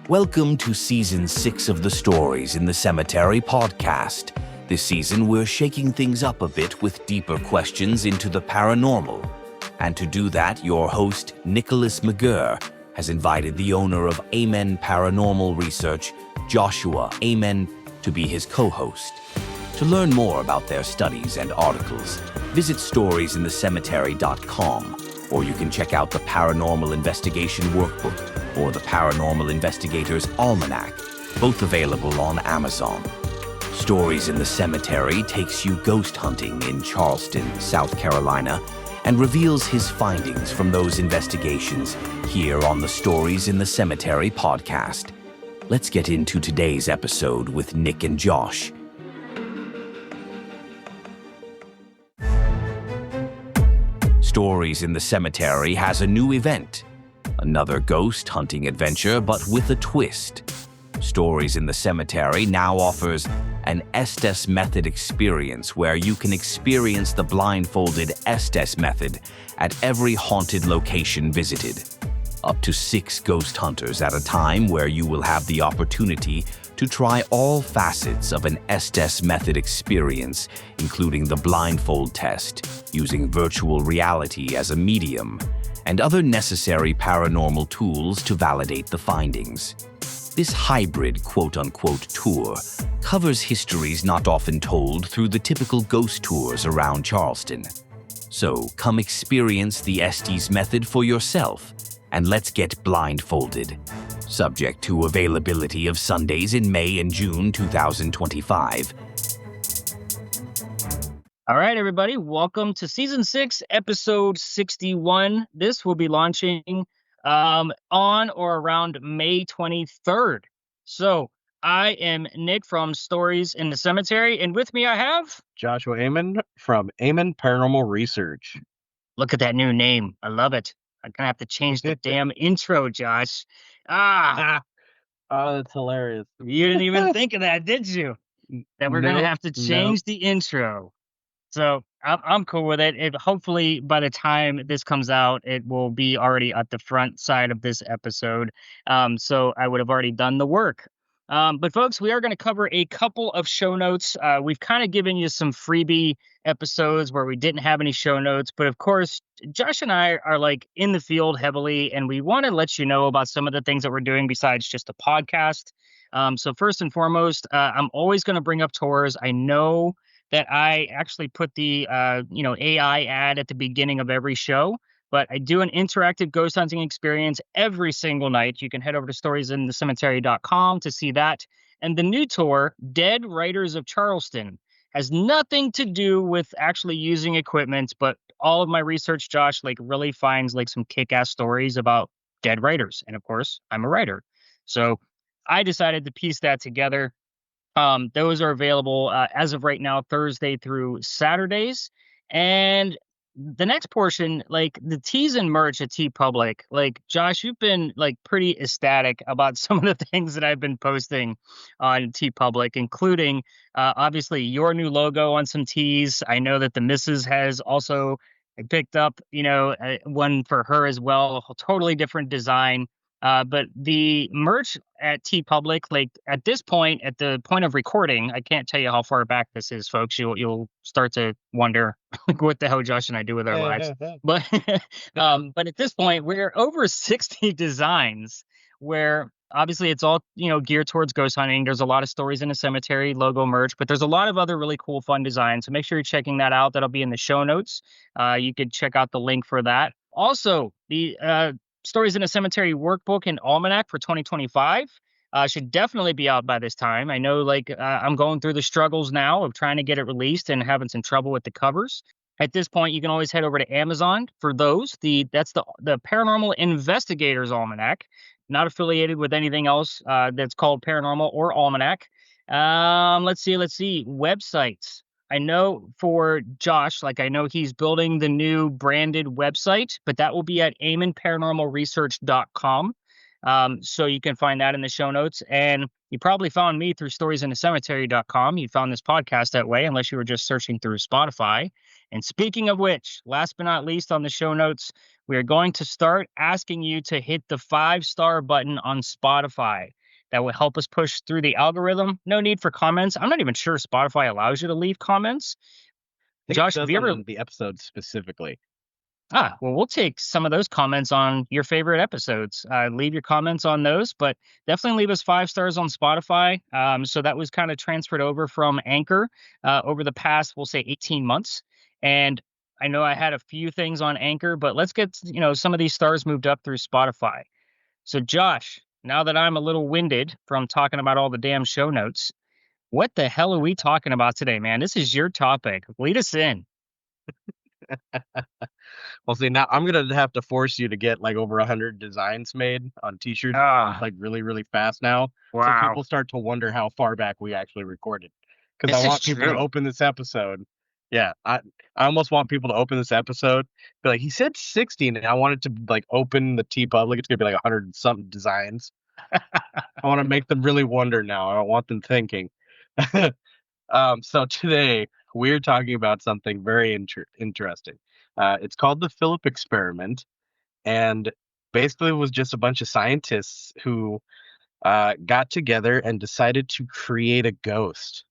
Welcome to Season 6 of the Stories in the Cemetery podcast. This season, we're shaking things up a bit with deeper questions into the paranormal. And to do that, your host, April McGirr, has invited the owner of Amen Paranormal Research, Joshua Amen, to be his co-host. To learn more about their studies and articles, visit storiesinthecemetery.com, or you can check out the Paranormal Investigation Workbook or the Paranormal Investigator's Almanac, both available on Amazon. Stories in the Cemetery takes you ghost hunting in Charleston, South Carolina, and reveals his findings from those investigations here on the Stories in the Cemetery podcast. Let's get into today's episode with Nick and Josh. Stories in the Cemetery has a new event. Another ghost hunting adventure, but with a twist. Stories in the Cemetery now offers an Estes method experience where you can experience the blindfolded Estes method at every haunted location visited. Up to 6 ghost hunters at a time, where you will have the opportunity to try all facets of an Estes method experience, including the blindfold test, using virtual reality as a medium, and other necessary paranormal tools to validate the findings. This hybrid quote-unquote tour covers histories not often told through the typical ghost tours around Charleston. So come experience the Estes method for yourself, and let's get blindfolded. Subject to availability of Sundays in May and June 2025. All right, everybody, welcome to Season 6, Episode 61. This will be launching on or around May 23rd. So I am Nick from Stories in the Cemetery, and with me I have... Joshua Amen from Amen Paranormal Research. Look at that new name. I love it. I'm going to have to change the damn intro, Josh. Oh, that's hilarious. You didn't even think of that, did you? That we're going to have to change the intro. So I'm cool with it. Hopefully, by the time this comes out, it will be already at the front side of this episode. So I would have already done the work. But folks, we are going to cover a couple of show notes. We've kind of given you some freebie episodes where we didn't have any show notes. But of course, Josh and I are like in the field heavily, and we want to let you know about some of the things that we're doing besides just a podcast. So first and foremost, I'm always going to bring up tours. I know that I actually put the AI ad at the beginning of every show, but I do an interactive ghost hunting experience every single night. You can head over to storiesinthecemetery.com to see that. And the new tour, Dead Writers of Charleston, has nothing to do with actually using equipment, but all of my research, Josh, really finds some kick-ass stories about dead writers. And of course, I'm a writer. So I decided to piece that together. Those are available as of right now, Thursday through Saturdays. And the next portion, the tees and merch at TeePublic, Josh, you've been pretty ecstatic about some of the things that I've been posting on TeePublic, including obviously your new logo on some tees. I know that the missus has also picked up, one for her as well, a totally different design. But the merch at TeePublic, at this point, at the point of recording, I can't tell you how far back this is, folks. You'll start to wonder what the hell Josh and I do with our lives. But but at this point, we're over 60 designs where obviously it's all geared towards ghost hunting. There's a lot of Stories in the Cemetery logo merch, but there's a lot of other really cool, fun designs. So make sure you're checking that out. That'll be in the show notes. You could check out the link for that. Also, the Stories in a Cemetery workbook and almanac for 2025 should definitely be out by this time. I know I'm going through the struggles now of trying to get it released and having some trouble with the covers. At this point, you can always head over to Amazon for those. That's the Paranormal Investigators Almanac, not affiliated with anything else that's called Paranormal or Almanac. Let's see. Websites. I know for Josh, I know he's building the new branded website, but that will be at amenparanormalresearch.com. So you can find that in the show notes. And you probably found me through storiesinthecemetery.com. You found this podcast that way, unless you were just searching through Spotify. And speaking of which, last but not least on the show notes, we are going to start asking you to hit the 5-star button on Spotify. That will help us push through the algorithm. No need for comments. I'm not even sure Spotify allows you to leave comments. I think Josh, it have does you ever? on the episode specifically. Well, we'll take some of those comments on your favorite episodes. Leave your comments on those, but definitely leave us 5 stars on Spotify. So that was kind of transferred over from Anchor over the past, we'll say 18 months. And I know I had a few things on Anchor, but let's get, some of these stars moved up through Spotify. So Josh, now that I'm a little winded from talking about all the damn show notes, what the hell are we talking about today, man? This is your topic. Lead us in. Well, see, now I'm gonna have to force you to get like over 100 designs made on T-shirts, Ah, like really, really fast now, so wow. people start to wonder how far back we actually recorded. Because This I is want people to true. open this episode. Yeah, I almost want people to open this episode, be like, he said 60, and I want it to like open the T Public. It's gonna be like 100 and something designs. I want to make them really wonder now. I don't want them thinking. So today we're talking about something very interesting. It's called the Philip experiment, and basically it was just a bunch of scientists who got together and decided to create a ghost.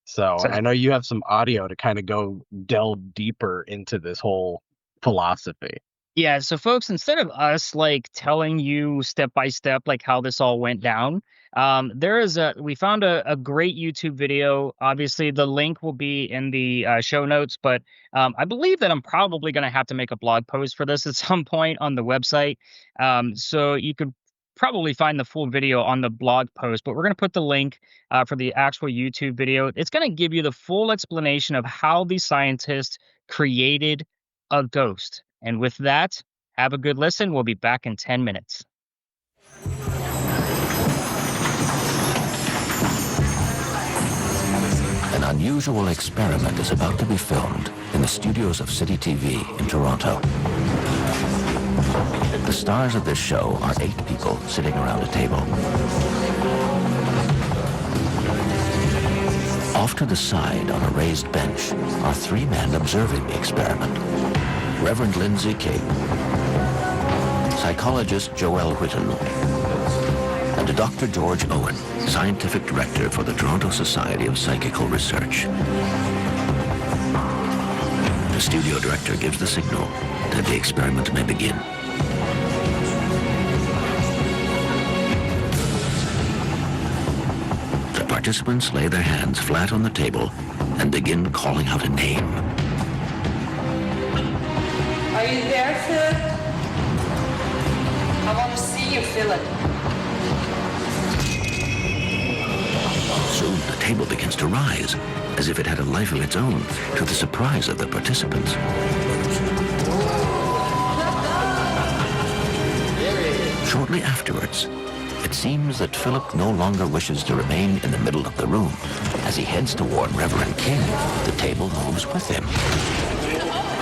So So I know you have some audio to kind of go delve deeper into this whole philosophy. Yeah, so folks, instead of us like telling you step by step like how this all went down, we found a great YouTube video. Obviously, the link will be in the show notes, but I believe that I'm probably going to have to make a blog post for this at some point on the website. So you could probably find the full video on the blog post, but we're going to put the link for the actual YouTube video. It's going to give you the full explanation of how these scientists created a ghost. And with that, have a good listen. We'll be back in 10 minutes. An unusual experiment is about to be filmed in the studios of City TV in Toronto. The stars of this show are 8 people sitting around a table. Off to the side on a raised bench are 3 men observing the experiment. Reverend Lindsay Cape, psychologist Joelle Whitten, and Dr. George Owen, scientific director for the Toronto Society of Psychical Research. The studio director gives the signal that the experiment may begin. The participants lay their hands flat on the table and begin calling out a name. Are you there, Philip? I want to see you, Philip. Soon the table begins to rise, as if it had a life of its own, to the surprise of the participants. Shortly afterwards, it seems that Philip no longer wishes to remain in the middle of the room. As he heads toward Reverend King, the table moves with him.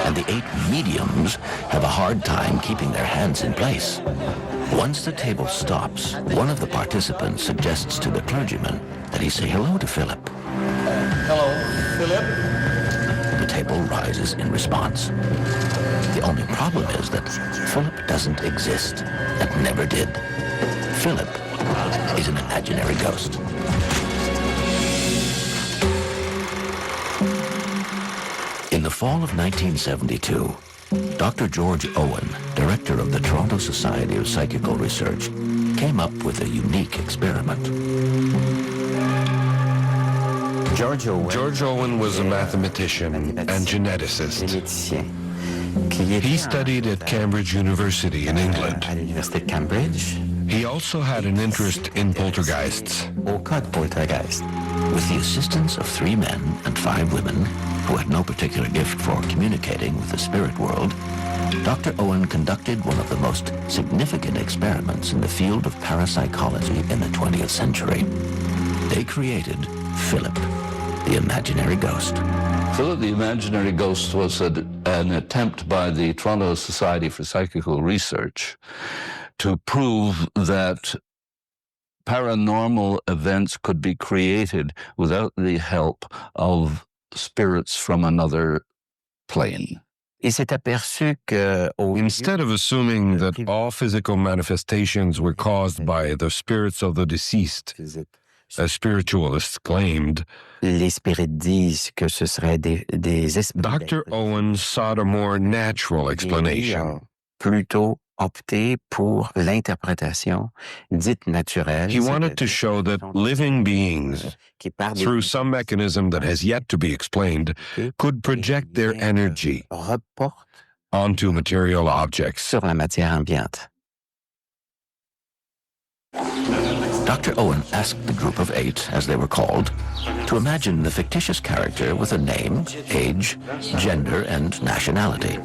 And the 8 mediums have a hard time keeping their hands in place. Once the table stops, one of the participants suggests to the clergyman that he say hello to Philip. Hello, Philip. The table rises in response. The only problem is that Philip doesn't exist and never did. Philip is an imaginary ghost. In the fall of 1972, Dr. George Owen, director of the Toronto Society of Psychical Research, came up with a unique experiment. George Owen was a mathematician and geneticist. He studied at Cambridge University in England. He also had an interest in poltergeists. With the assistance of 3 men and 5 women, who had no particular gift for communicating with the spirit world, Dr. Owen conducted one of the most significant experiments in the field of parapsychology in the 20th century. They created Philip, the imaginary ghost. Philip the Imaginary Ghost was an attempt by the Toronto Society for Psychical Research to prove that paranormal events could be created without the help of spirits from another plane. Instead of assuming that all physical manifestations were caused by the spirits of the deceased, as spiritualists claimed, Dr. Owen sought a more natural explanation. Opté pour l'interprétation dite naturelle. He wanted to show that living beings, through some mechanism that has yet to be explained, could project their energy onto material objects. Sur la matière ambiante. Dr. Owen asked the group of 8, as they were called, to imagine the fictitious character with a name, age, gender, and nationality.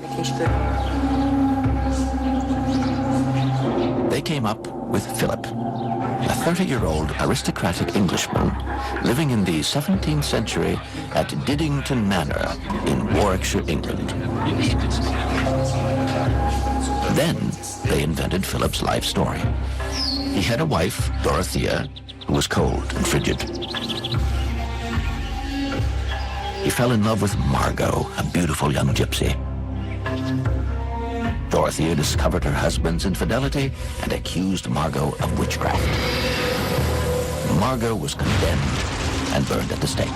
They came up with Philip, a 30-year-old aristocratic Englishman living in the 17th century at Diddington Manor in Warwickshire, England. Then they invented Philip's life story. He had a wife, Dorothea, who was cold and frigid. He fell in love with Margot, a beautiful young gypsy. Dorothea discovered her husband's infidelity and accused Margot of witchcraft. Margot was condemned and burned at the stake.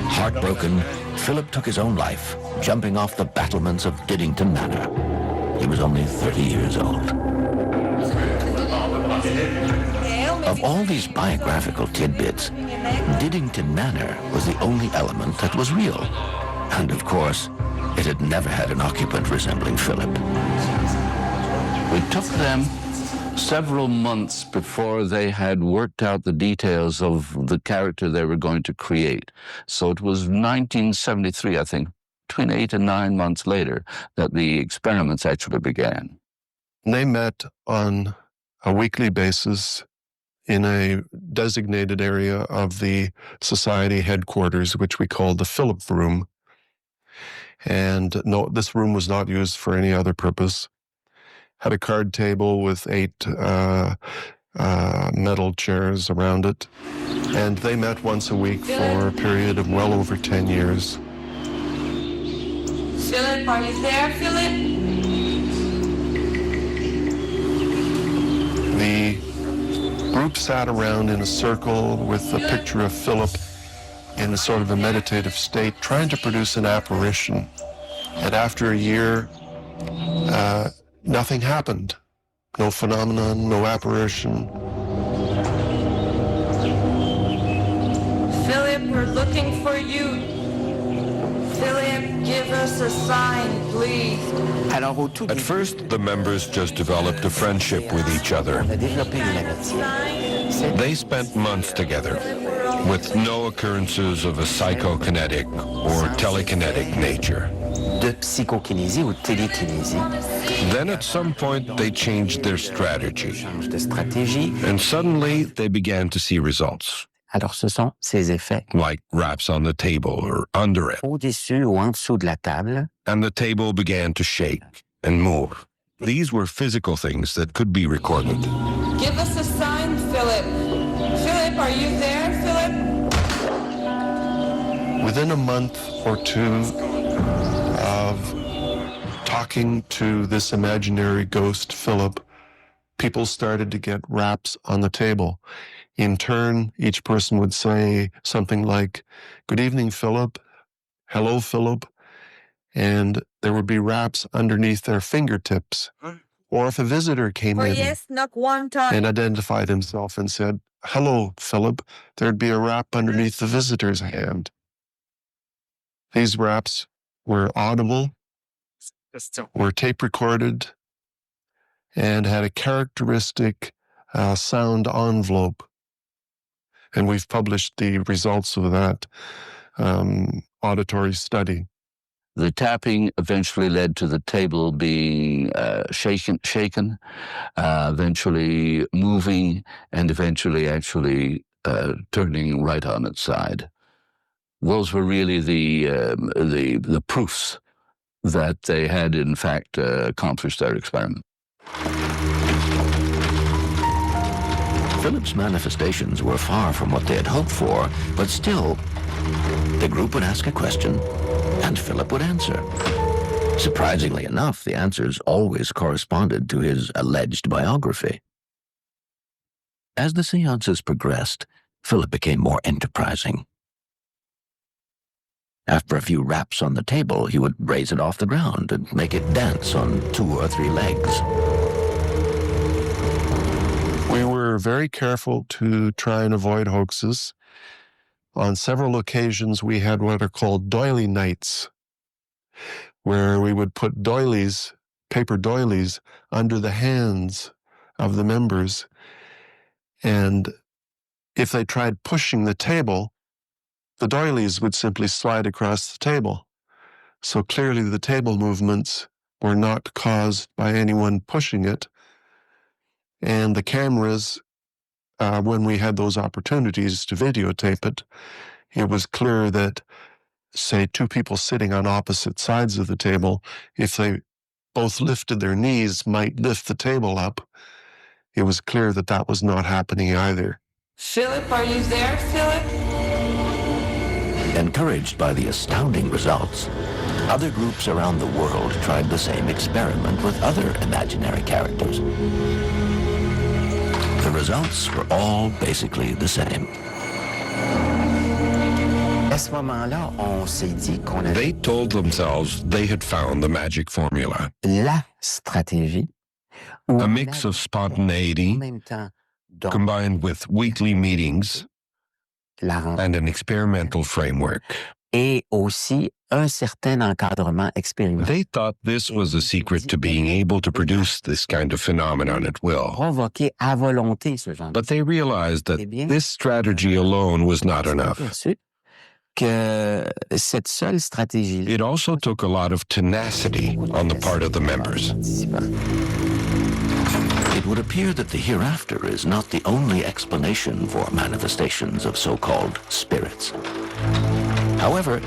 Heartbroken, Philip took his own life, jumping off the battlements of Diddington Manor. He was only 30 years old. Of all these biographical tidbits, Diddington Manor was the only element that was real. And of course, it had never had an occupant resembling Philip. We took them several months before they had worked out the details of the character they were going to create. So it was 1973, I think, between 8 and 9 months later, that the experiments actually began. They met on a weekly basis in a designated area of the society headquarters, which we called the Philip Room. And no, this room was not used for any other purpose. Had a card table with 8 metal chairs around it. And they met once a week for a period of well over 10 years. Philip, are you there, Philip? The group sat around in a circle with a picture of Philip in a sort of a meditative state, trying to produce an apparition. And after a year, nothing happened. No phenomenon, no apparition. Philip, we're looking for you. Philip, give us a sign, please. At first, the members just developed a friendship with each other. They spent months together, with no occurrences of a psychokinetic or telekinetic nature. Then at some point, they changed their strategy. And suddenly, they began to see results. Alors ce sont ces effets. Like raps on the table or under it. Au-dessus ou en dessous de la table. And the table began to shake and move. These were physical things that could be recorded. Give us a sign, Philip. Philip, are you there, Philip? Within a month or two of talking to this imaginary ghost, Philip, people started to get raps on the table. In turn, each person would say something like, "Good evening, Philip. Hello, Philip." And there would be raps underneath their fingertips. Or if a visitor came in yes, knock one time. and identified himself and said, "Hello, Philip," there'd be a rap underneath the visitor's hand. These raps were audible, were tape recorded, and had a characteristic sound envelope. And we've published the results of that auditory study. The tapping eventually led to the table being shaken, eventually moving, and eventually actually turning right on its side. Those were really the proofs that they had, in fact, accomplished their experiment. Philip's manifestations were far from what they had hoped for, but still, The group would ask a question, and Philip would answer. Surprisingly enough, the answers always corresponded to his alleged biography. As the seances progressed, Philip became more enterprising. After a few raps on the table, he would raise it off the ground and make it dance on 2 or 3 legs. We were very careful to try and avoid hoaxes. On several occasions, we had what are called doily nights, where we would put doilies, paper doilies, under the hands of the members. And if they tried pushing the table, the doilies would simply slide across the table. So clearly the table movements were not caused by anyone pushing it. And the cameras, when we had those opportunities to videotape it, it was clear that, say, 2 people sitting on opposite sides of the table, if they both lifted their knees, might lift the table up. It was clear that that was not happening either. Philip, are you there, Philip? Encouraged by the astounding results, other groups around the world tried the same experiment with other imaginary characters. The results were all basically the same. They told themselves they had found the magic formula. A mix of spontaneity combined with weekly meetings and an experimental framework. They thought this was the secret to being able to produce this kind of phenomenon at will. But they realized that this strategy alone was not enough. It also took a lot of tenacity on the part of the members. It would appear that the hereafter is not the only explanation for manifestations of so-called spirits. However,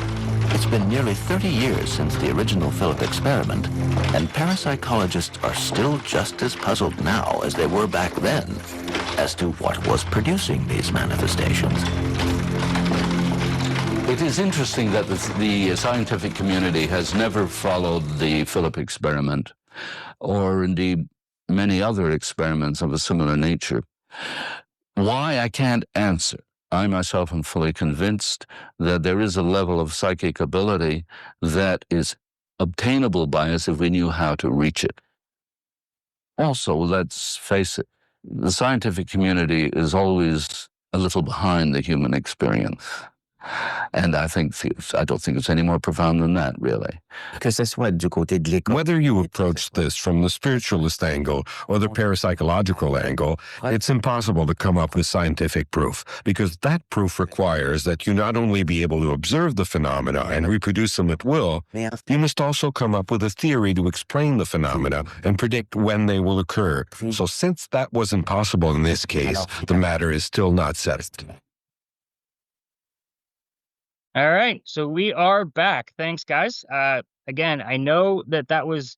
it's been nearly 30 years since the original Philip experiment, and parapsychologists are still just as puzzled now as they were back then as to what was producing these manifestations. It is interesting that the scientific community has never followed the Philip experiment, or indeed many other experiments of a similar nature. Why, I can't answer. I myself am fully convinced that there is a level of psychic ability that is obtainable by us if we knew how to reach it. Also, let's face it, the scientific community is always a little behind the human experience. And I don't think it's any more profound than that, really. Whether you approach this from the spiritualist angle or the parapsychological angle, it's impossible to come up with scientific proof, because that proof requires that you not only be able to observe the phenomena and reproduce them at will, you must also come up with a theory to explain the phenomena and predict when they will occur. So since that wasn't possible in this case, the matter is still not settled. All right, so we are back. Thanks, guys. Again, I know that was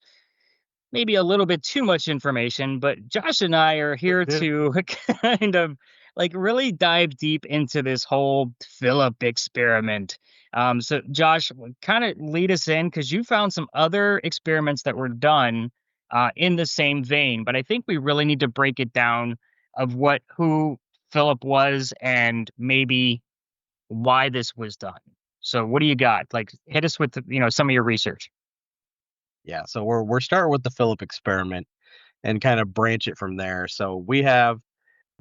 maybe a little bit too much information, but Josh and I are here to kind of like really dive deep into this whole Philip experiment. So Josh, kind of lead us in, because you found some other experiments that were done in the same vein, but I think we really need to break it down of who Philip was and maybe why this was done. So what do you got? Like, hit us with some of your research. Yeah, so we're starting with the Philip experiment and kind of branch it from there. So we have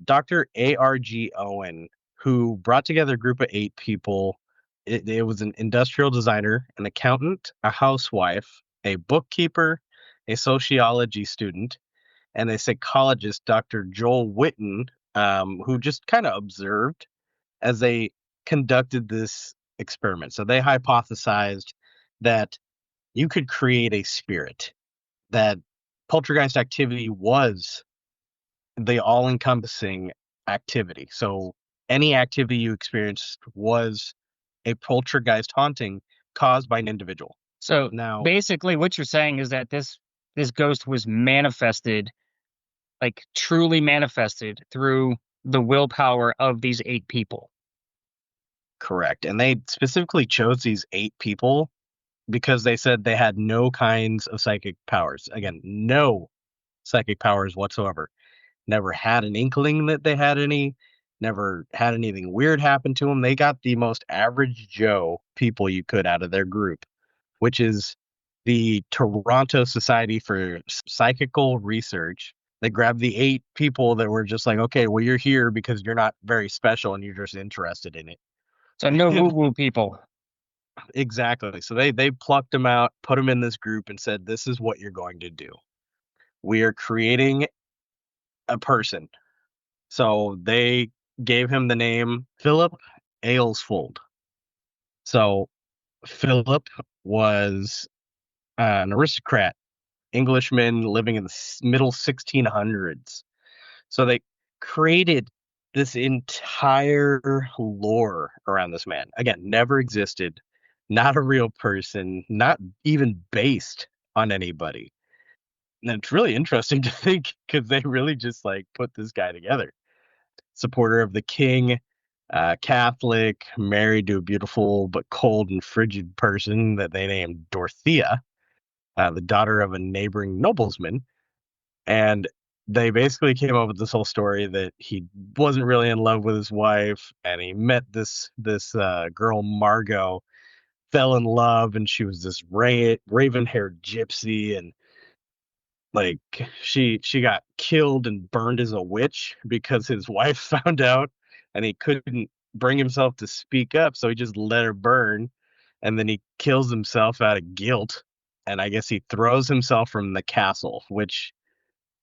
Dr. A.R.G. Owen, who brought together a group of 8 people. It was an industrial designer, an accountant, a housewife, a bookkeeper, a sociology student, and a psychologist, Dr. Joel Witten, who just kind of observed as they conducted this experiment. So they hypothesized that you could create a spirit, that poltergeist activity was the all-encompassing activity. So any activity you experienced was a poltergeist haunting caused by an individual. So now, basically what you're saying is that this ghost was manifested, like truly manifested, through the willpower of these 8 people. Correct. And they specifically chose these 8 people because they said they had no kinds of psychic powers. Again, no psychic powers whatsoever. Never had an inkling that they had any, never had anything weird happen to them. They got the most average Joe people you could out of their group, which is the Toronto Society for Psychical Research. They grabbed the 8 people that were just like, okay, well, you're here because you're not very special and you're just interested in it. So no woo-woo people. Exactly. So they plucked them out, put them in this group, and said, this is what you're going to do. We are creating a person. So they gave him the name Philip Aylesford. So Philip was an aristocrat, Englishman living in the middle 1600s. So they created this entire lore around this man. Again, never existed, not a real person, not even based on anybody. And it's really interesting to think because they really just like put this guy together. Supporter of the king, Catholic, married to a beautiful but cold and frigid person that they named Dorothea, the daughter of a neighboring nobleman. And they basically came up with this whole story that he wasn't really in love with his wife, and he met this girl Margot, fell in love, and she was this raven-haired gypsy, and like she got killed and burned as a witch because his wife found out, and he couldn't bring himself to speak up, so he just let her burn, and then he kills himself out of guilt, and I guess he throws himself from the castle, which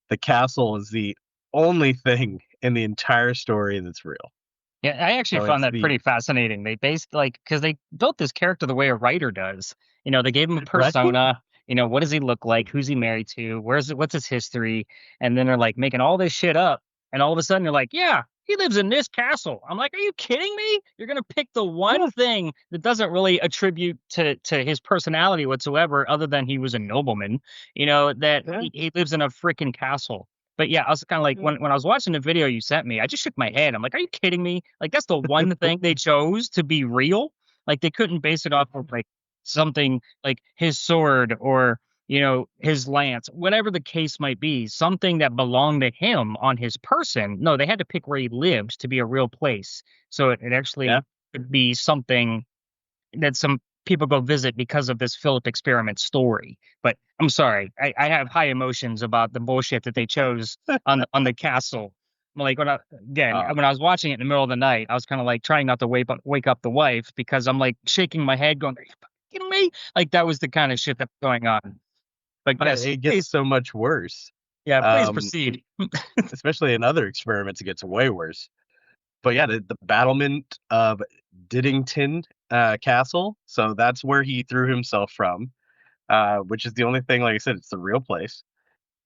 the castle is the only thing in the entire story that's real. Yeah, I actually So found it's that pretty fascinating. They based because they built this character the way a writer does. They gave him a Right? persona. What does he look like? Who's he married to? What's his history? And then they're like making all this shit up. And all of a sudden they're like, yeah, he lives in this castle. I'm like, are you kidding me? You're gonna pick the one thing that doesn't really attribute to his personality whatsoever, other than he was a nobleman. That Yeah. he lives in a freaking castle. But yeah, I was kind of like, when I was watching the video you sent me, I just shook my head. I'm like, are you kidding me? Like, that's the one thing they chose to be real. Like, they couldn't base it off of like something like his sword or his lance, whatever the case might be, something that belonged to him on his person. No, they had to pick where he lived to be a real place. So it actually Yeah. could be something that some people go visit because of this Philip experiment story. But I'm sorry, I have high emotions about the bullshit that they chose on the castle. Like when when I was watching it in the middle of the night, I was kind of like trying not to wake up the wife because I'm like shaking my head, going, "Are you fucking kidding me?" Like that was the kind of shit that's going on. But yes, It gets please, so much worse. yeah, please Um, proceed. especially in other experiments, it gets way worse. But yeah, the battlement of Diddington Castle. So that's where he threw himself from, which is the only thing. Like I said, it's the real place.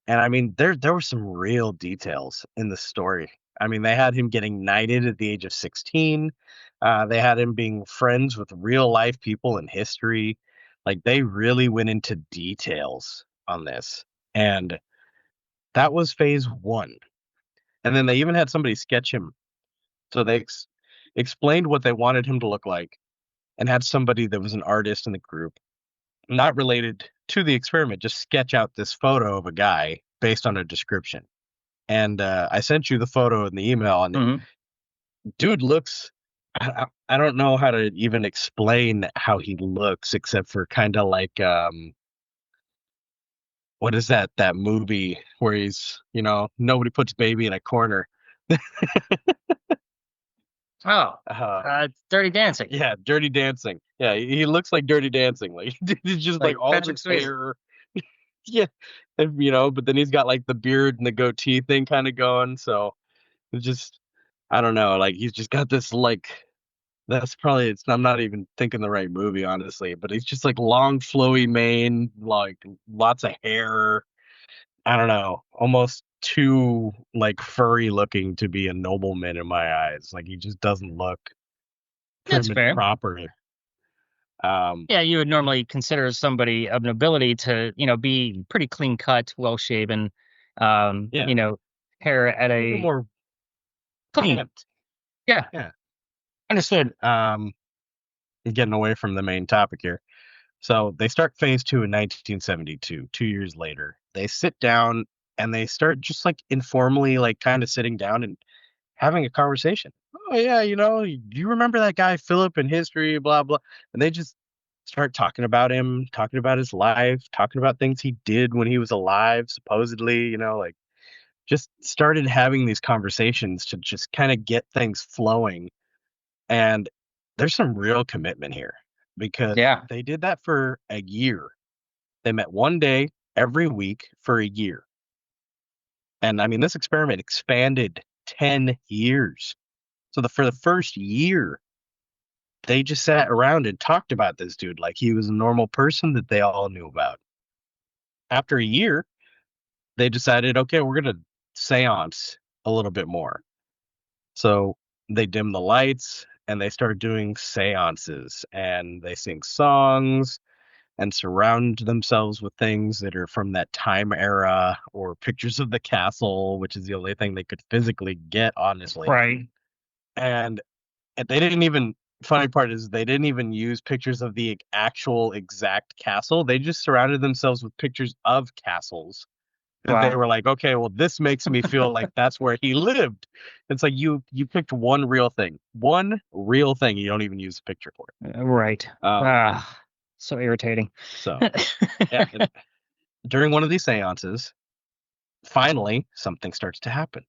And I mean, there were some real details in the story. I mean, they had him getting knighted at the age of 16. They had him being friends with real life people in history. Like they really went into details on this. And that was phase 1. And then they even had somebody sketch him. So they explained what they wanted him to look like and had somebody that was an artist in the group, not related to the experiment, just sketch out this photo of a guy based on a description. And I sent you the photo in the email, and Mhm. dude looks. I don't know how to even explain how he looks, except for kind of like what is that movie where he's nobody puts baby in a corner. Oh, Dirty Dancing. Yeah, Dirty Dancing. Yeah, he looks like Dirty Dancing. Like he's just like all Patrick this Swayze. hair. Yeah, and, but then he's got like the beard and the goatee thing kind of going. So it's just, I don't know. Like he's just got this like, that's probably I'm not even thinking the right movie, honestly. But he's just like long, flowy mane, like lots of hair. I don't know, almost too like furry looking to be a nobleman in my eyes. Like he just doesn't look That's prim and fair. proper. Yeah, you would normally consider somebody of nobility to, be pretty clean cut, well shaven, Yeah, hair at a little a more clean. kept. Yeah, Yeah. understood. getting away from the main topic here. So they start phase 2 in 1972, 2 years later. They sit down and they start just like informally, like kind of sitting down and having a conversation. Oh yeah, do you remember that guy Philip in history, blah blah. And they just start talking about him, talking about his life, talking about things he did when he was alive, supposedly, like just started having these conversations to just kind of get things flowing. And there's some real commitment here because Yeah. they did that for a year. They met one day every week for a year. And I mean, this experiment expanded 10 years. So for the first year, they just sat around and talked about this dude like he was a normal person that they all knew about. After a year, they decided, okay, we're going to seance a little bit more. So they dim the lights and they start doing seances and they sing songs and surround themselves with things that are from that time era or pictures of the castle, which is the only thing they could physically get, honestly. Right. And they didn't even, funny part is they didn't even use pictures of the actual exact castle. They just surrounded themselves with pictures of castles. Wow. They were like, okay, well, this makes me feel like that's where he lived. It's like you picked one real thing. You don't even use a picture for it. Right. So irritating. So, yeah, during one of these seances, finally, something starts to happen.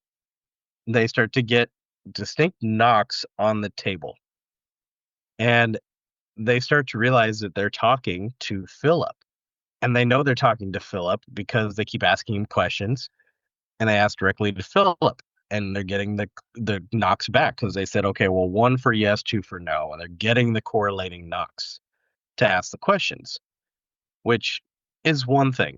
They start to get distinct knocks on the table. And they start to realize that they're talking to Philip. And they know they're talking to Philip because they keep asking him questions. And they ask directly to Philip. And they're getting the knocks back because they said, okay, well, 1 for yes, 2 for no. And they're getting the correlating knocks to ask the questions, which is one thing.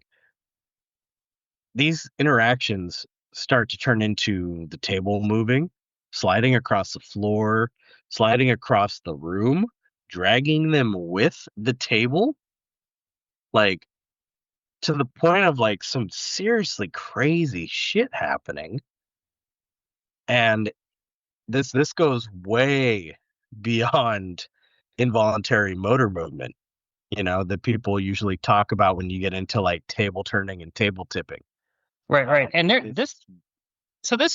These interactions start to turn into the table moving, sliding across the floor, sliding across the room, dragging them with the table, like to the point of like some seriously crazy shit happening. And this goes way beyond involuntary motor movement, that people usually talk about when you get into like table turning and table tipping. Right. And this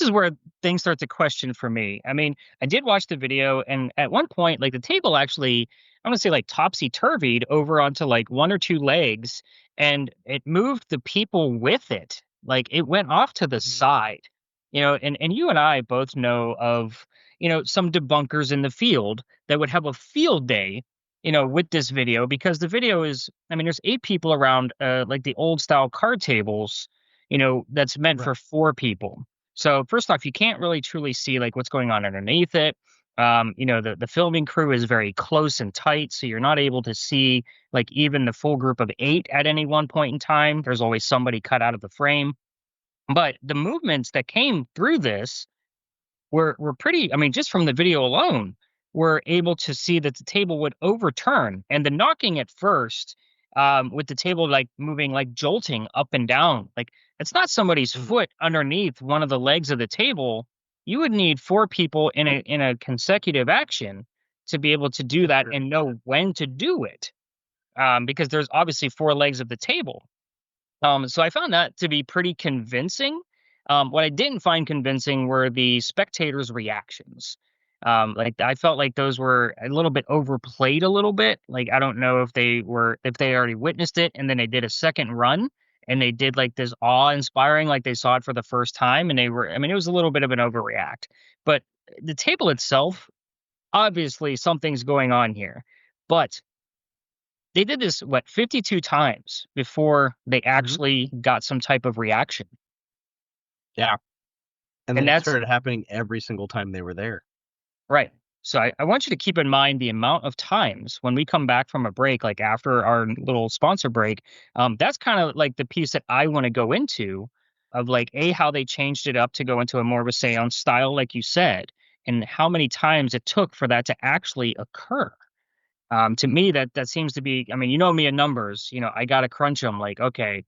is where things start to question for me. I mean, I did watch the video, and at one point, like the table actually, I'm gonna say like topsy-turvied over onto like 1 or 2 legs, and it moved the people with it. Like it went off to the side, and you and I both know of, some debunkers in the field that would have a field day, with this video, because the video is, I mean, there's 8 people around, like the old style card tables, that's meant for 4 people. So first off, you can't really truly see like what's going on underneath it. The filming crew is very close and tight, so you're not able to see like even the full group of 8 at any one point in time. There's always somebody cut out of the frame. But the movements that came through this were pretty, I mean, just from the video alone, we're able to see that the table would overturn. And the knocking at first, with the table like moving, like jolting up and down, like it's not somebody's foot underneath one of the legs of the table. You would need 4 people in a consecutive action to be able to do that and know when to do it, because there's obviously 4 legs of the table. So I found that to be pretty convincing. What I didn't find convincing were the spectators' reactions. Like I felt like those were a little bit overplayed a little bit. Like I don't know if they already witnessed it and then they did a second run and they did like this awe-inspiring, like they saw it for the first time, and they were, I mean, it was a little bit of an overreact. But the table itself, obviously something's going on here. But they did this, 52 times before they actually got some type of reaction. Yeah. And And that that's started happening every single time they were there. right. So I want you to keep in mind the amount of times when we come back from a break, like after our little sponsor break. That's kind of like the piece that I want to go into of like, how they changed it up to go into a more of a seance style, like you said, and how many times it took for that to actually occur. To me, that seems to be, I mean, me in numbers, I got to crunch them like, okay,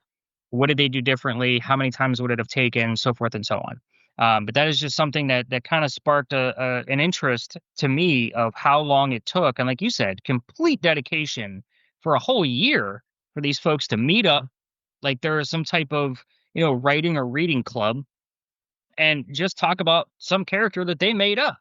what did they do differently? How many times would it have taken? So forth and so on. But that is just something that kind of sparked an interest to me of how long it took. And like you said, complete dedication for a whole year for these folks to meet up like there is some type of, writing or reading club and just talk about some character that they made up.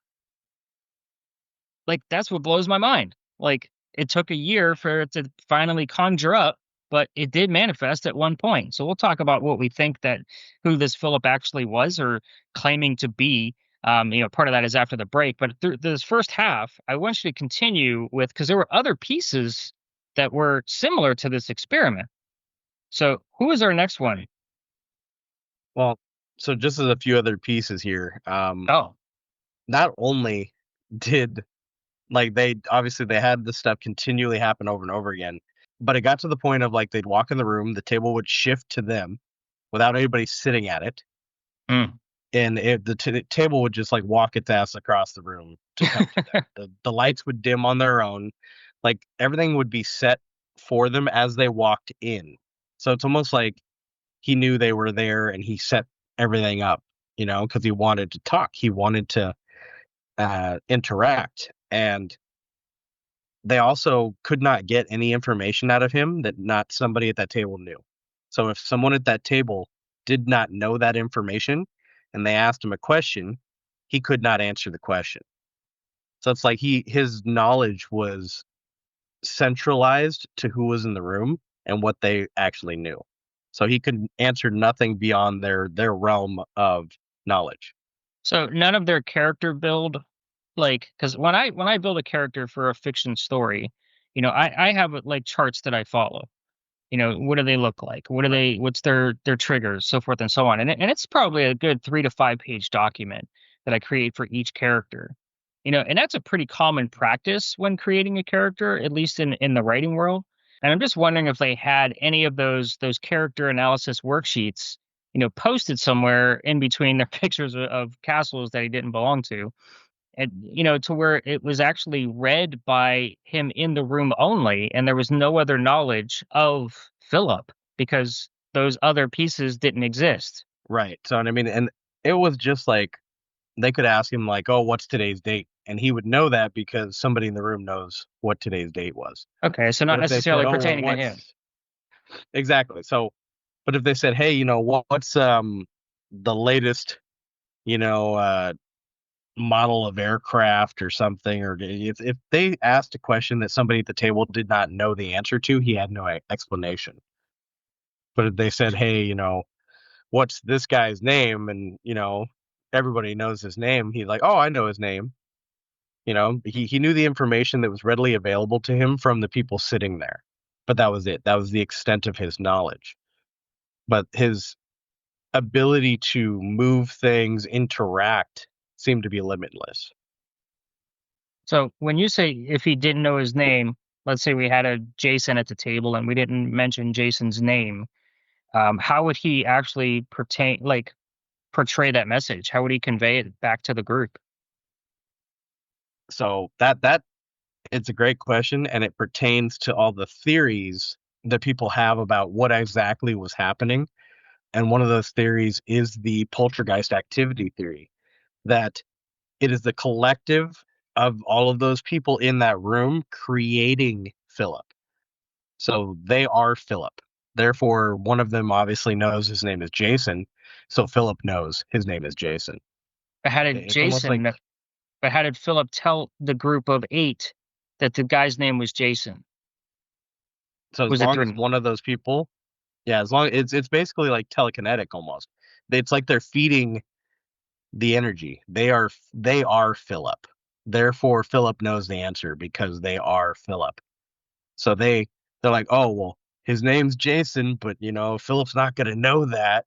Like, that's what blows my mind. Like, it took a year for it to finally conjure up, but it did manifest at one point. So we'll talk about what we think that who this Philip actually was or claiming to be. Part of that is after the break. But this first half, I want you to continue with because there were other pieces that were similar to this experiment. So who is our next one? Well, so just as a few other pieces here, Oh, not only did like they had this stuff continually happen over and over again, but it got to the point of like they'd walk in the room, the table would shift to them without anybody sitting at it, mm. and the table would just like walk its ass across the room to come to them. The lights would dim on their own, like everything would be set for them as they walked in. So it's almost like he knew they were there and he set everything up, because he wanted to talk, he wanted to interact, and they also could not get any information out of him that not somebody at that table knew. So if someone at that table did not know that information and they asked him a question, he could not answer the question. So it's like his knowledge was centralized to who was in the room and what they actually knew. So he could answer nothing beyond their realm of knowledge. So none of their character build, like, because when I build a character for a fiction story, I have like charts that I follow. What do they look like? What's their triggers, so forth and so on. And it's probably a good 3 to 5 page document that I create for each character. And that's a pretty common practice when creating a character, at least in the writing world. And I'm just wondering if they had any of those character analysis worksheets, posted somewhere in between their pictures of castles that he didn't belong to. And, to where it was actually read by him in the room only, and there was no other knowledge of Philip because those other pieces didn't exist. Right. So, I mean, and it was just like they could ask him, like, oh, what's today's date? And he would know that because somebody in the room knows what today's date was. Okay. So not But if they necessarily said, "Oh, pertaining to him. Exactly. So, but if they said, hey, what's the latest, model of aircraft or something, or if they asked a question that somebody at the table did not know the answer to, he had no explanation. But if they said, hey, what's this guy's name, and everybody knows his name, he's like, oh, I know his name. He knew the information that was readily available to him from the people sitting there, but that was it. That was the extent of his knowledge. But his ability to move things, interact, seemed to be limitless. So when you say if he didn't know his name, let's say we had a Jason at the table and we didn't mention Jason's name, how would he actually portray that message? How would he convey it back to the group? So that it's a great question, and it pertains to all the theories that people have about what exactly was happening. And one of those theories is the poltergeist activity theory, that it is the collective of all of those people in that room creating Philip. So they are Philip. Therefore, one of them obviously knows his name is Jason. So Philip knows his name is Jason. But how It's almost like, but how did Philip tell the group of 8 that the guy's name was Jason? so as Was it long as through? one of those people, yeah, as long it's basically like telekinetic almost. It's like they're feeding the energy. They are Philip. Therefore, Philip knows the answer because they are Philip. So they're like, oh well, his name's Jason, but Philip's not gonna know that,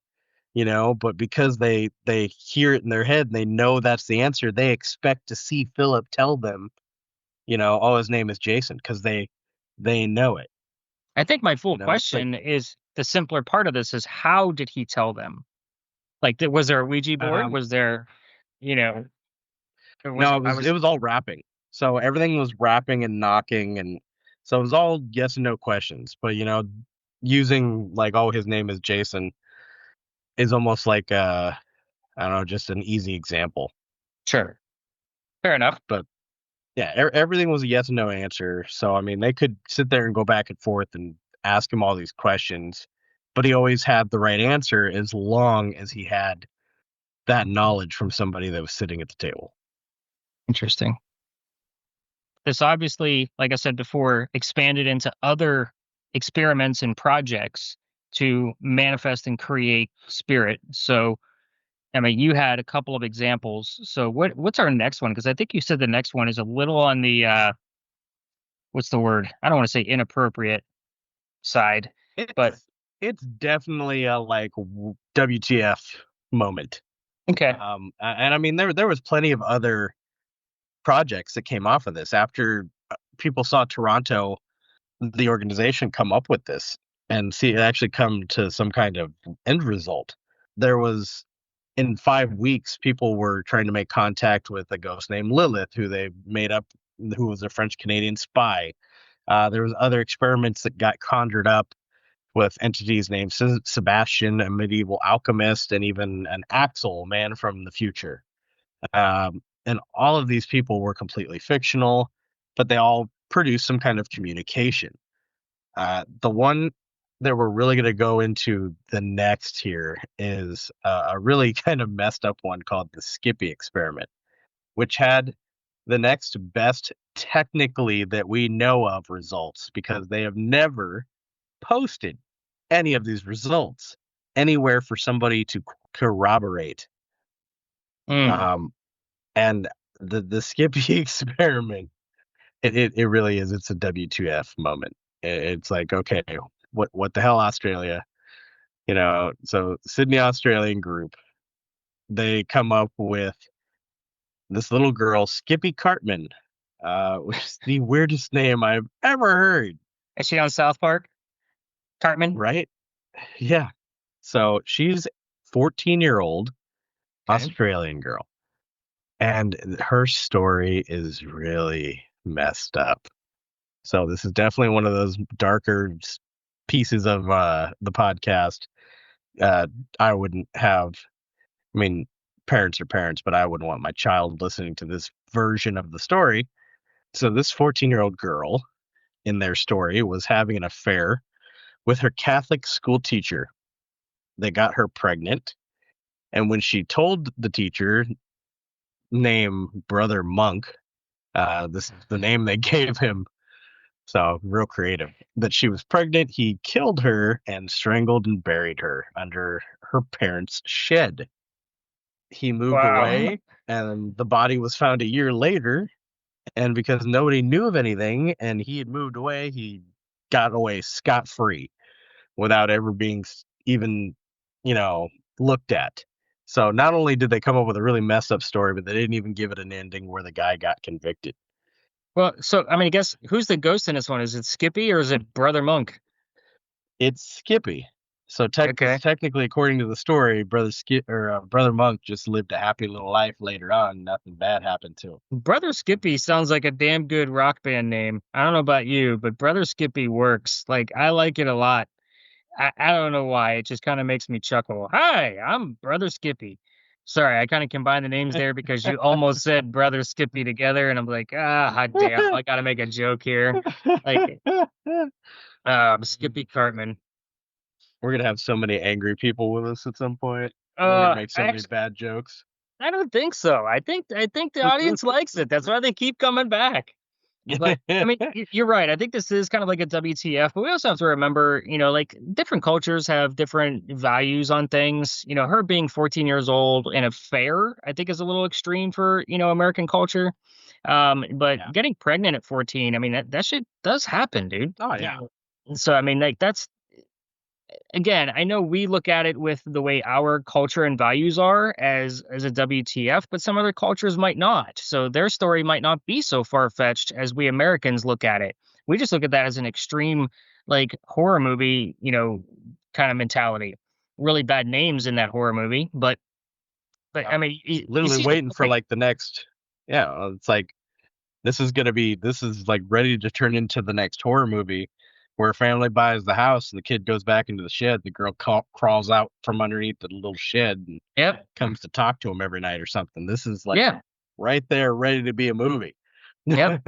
but because they hear it in their head and they know that's the answer, they expect to see Philip tell them, oh, his name is Jason, because they know it. I think my full It's like, question is the simpler part of this is how did he tell them? Like, was there a Ouija board? Was there, or no, it was all rapping. So everything was rapping and knocking, and so it was all yes and no questions. But using like, oh, his name is Jason is almost like I don't know, just an easy example. Sure. Fair enough. But yeah, everything was a yes and no answer. So I mean, they could sit there and go back and forth and ask him all these questions, but he always had the right answer as long as he had that knowledge from somebody that was sitting at the table. Interesting. This obviously, like I said before, expanded into other experiments and projects to manifest and create spirit. So, I mean, you had a couple of examples. So, what's our next one? Because I think you said the next one is a little on the what's the word? I don't want to say inappropriate side, but It's definitely a like WTF moment. okay. And I mean, there was plenty of other projects that came off of this after people saw Toronto, the organization, come up with this and see it actually come to some kind of end result. There was, in 5 weeks, people were trying to make contact with a ghost named Lilith, who they made up, who was a French Canadian spy. There was other experiments that got conjured up with entities named Sebastian, a medieval alchemist, and even an Axel, man from the future. And all of these people were completely fictional, but they all produced some kind of communication. The one that we're really going to go into the next here is a really kind of messed up one called the Skippy experiment, which had the next best technically that we know of results, because they have never posted any of these results anywhere for somebody to corroborate. And the Skippy experiment, it really is. It's a W2F moment. It's like, okay, what the hell, Australia? So Sydney Australian group, they come up with this little girl, Skippy Cartman, which is the weirdest name I've ever heard. Is she on South Park? Cartman? Right? Yeah. So she's 14-year-old Australian girl. And her story is really messed up. So this is definitely one of those darker pieces of the podcast. I wouldn't have, I mean, parents are parents, but I wouldn't want my child listening to this version of the story. So this 14-year-old girl in their story was having an affair with her Catholic school teacher. They got her pregnant. And when she told the teacher, name Brother Monk, this is the name they gave him, so real creative, that she was pregnant, he killed her and strangled and buried her under her parents' shed. He moved away, and the body was found a year later. And because nobody knew of anything and he had moved away, he got away scot-free without ever being even, looked at. So not only did they come up with a really messed up story, but they didn't even give it an ending where the guy got convicted. Well, so I mean, I guess who's the ghost in this one? Is it Skippy or is it Brother Monk? It's Skippy. So technically, according to the story, Brother Monk just lived a happy little life later on. Nothing bad happened to him. Brother Skippy sounds like a damn good rock band name. I don't know about you, but Brother Skippy works. Like, I like it a lot. I don't know why. It just kind of makes me chuckle. Hi, I'm Brother Skippy. Sorry, I kind of combined the names there because you almost said Brother Skippy together, and I'm like, hot damn, I got to make a joke here. Like, Skippy Cartman. We're gonna have so many angry people with us at some point. We're gonna make so many bad jokes. I don't think so. I think the audience likes it. That's why they keep coming back. But I mean, you're right. I think this is kind of like a WTF, but we also have to remember, like different cultures have different values on things. Her being 14 years old in a fair, I think is a little extreme for, American culture. But getting pregnant at 14, I mean, that shit does happen, dude. Oh, yeah. So, I mean, like again, I know we look at it with the way our culture and values are as a WTF, but some other cultures might not. So their story might not be so far-fetched as we Americans look at it. We just look at that as an extreme, like, horror movie, kind of mentality. Really bad names in that horror movie, but I mean, literally waiting for like the next. Yeah, it's like this is like ready to turn into the next horror movie. where a family buys the house and the kid goes back into the shed. The girl crawls out from underneath the little shed and comes to talk to him every night or something. This is like right there, ready to be a movie. Yep.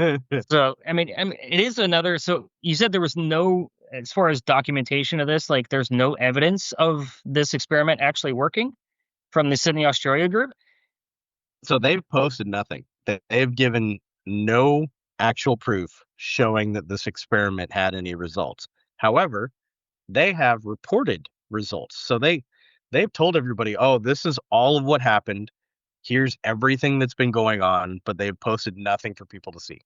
So, I mean, it is another. So you said there was no, as far as documentation of this, like there's no evidence of this experiment actually working from the Sydney, Australia group. So they've posted nothing. They've given no actual proof showing that this experiment had any results. However, they have reported results. So they've told everybody, oh, this is all of what happened. Here's everything that's been going on, but they've posted nothing for people to see.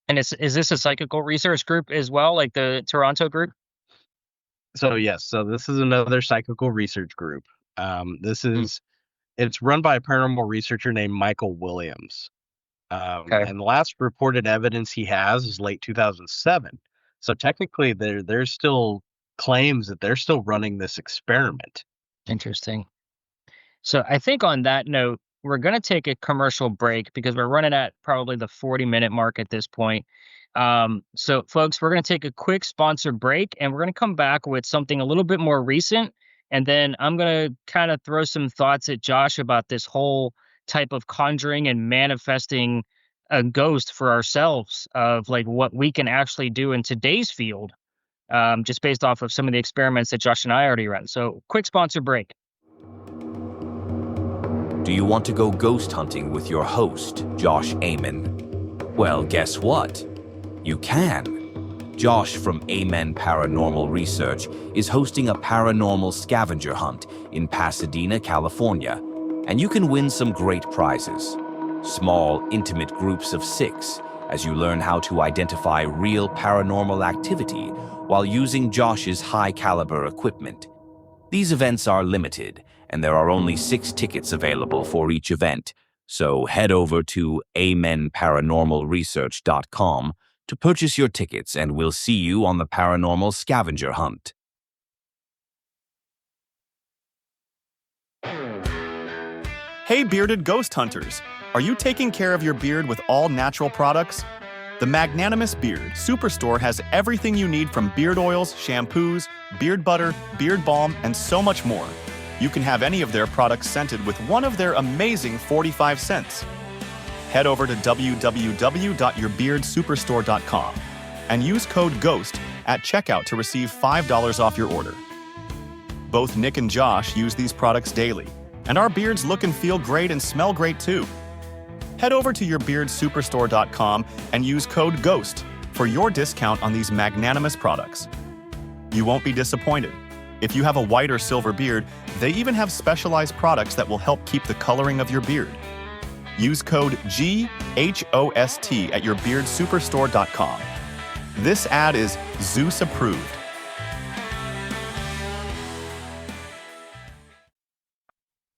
And is this a psychical research group as well, like the Toronto group? So yes, so this is another psychical research group. It's run by a paranormal researcher named Michael Williams. And the last reported evidence he has is late 2007. So technically, there's still claims that they're still running this experiment. Interesting. So I think on that note, we're going to take a commercial break because we're running at probably the 40-minute mark at this point. So folks, we're going to take a quick sponsor break and we're going to come back with something a little bit more recent. And then I'm going to kind of throw some thoughts at Josh about this whole type of conjuring and manifesting a ghost for ourselves, of like what we can actually do in today's field, just based off of some of the experiments that Josh and I already ran. So quick sponsor break. Do you want to go ghost hunting with your host, Josh Amen? Well, guess what? You can. Josh from Amen Paranormal Research is hosting a paranormal scavenger hunt in Pasadena, California, and you can win some great prizes. Small, intimate groups of 6 as you learn how to identify real paranormal activity while using Josh's high-caliber equipment. These events are limited, and there are only 6 tickets available for each event, so head over to amenparanormalresearch.com to purchase your tickets, and we'll see you on the paranormal scavenger hunt. Hey bearded ghost hunters, are you taking care of your beard with all natural products? The Magnanimous Beard Superstore has everything you need from beard oils, shampoos, beard butter, beard balm, and so much more. You can have any of their products scented with one of their amazing 45 scents. Head over to www.yourbeardsuperstore.com and use code GHOST at checkout to receive $5 off your order. Both Nick and Josh use these products daily, and our beards look and feel great and smell great too. Head over to yourbeardsuperstore.com and use code GHOST for your discount on these magnanimous products. You won't be disappointed. If you have a white or silver beard, they even have specialized products that will help keep the coloring of your beard. Use code GHOST at yourbeardsuperstore.com. This ad is Zeus approved.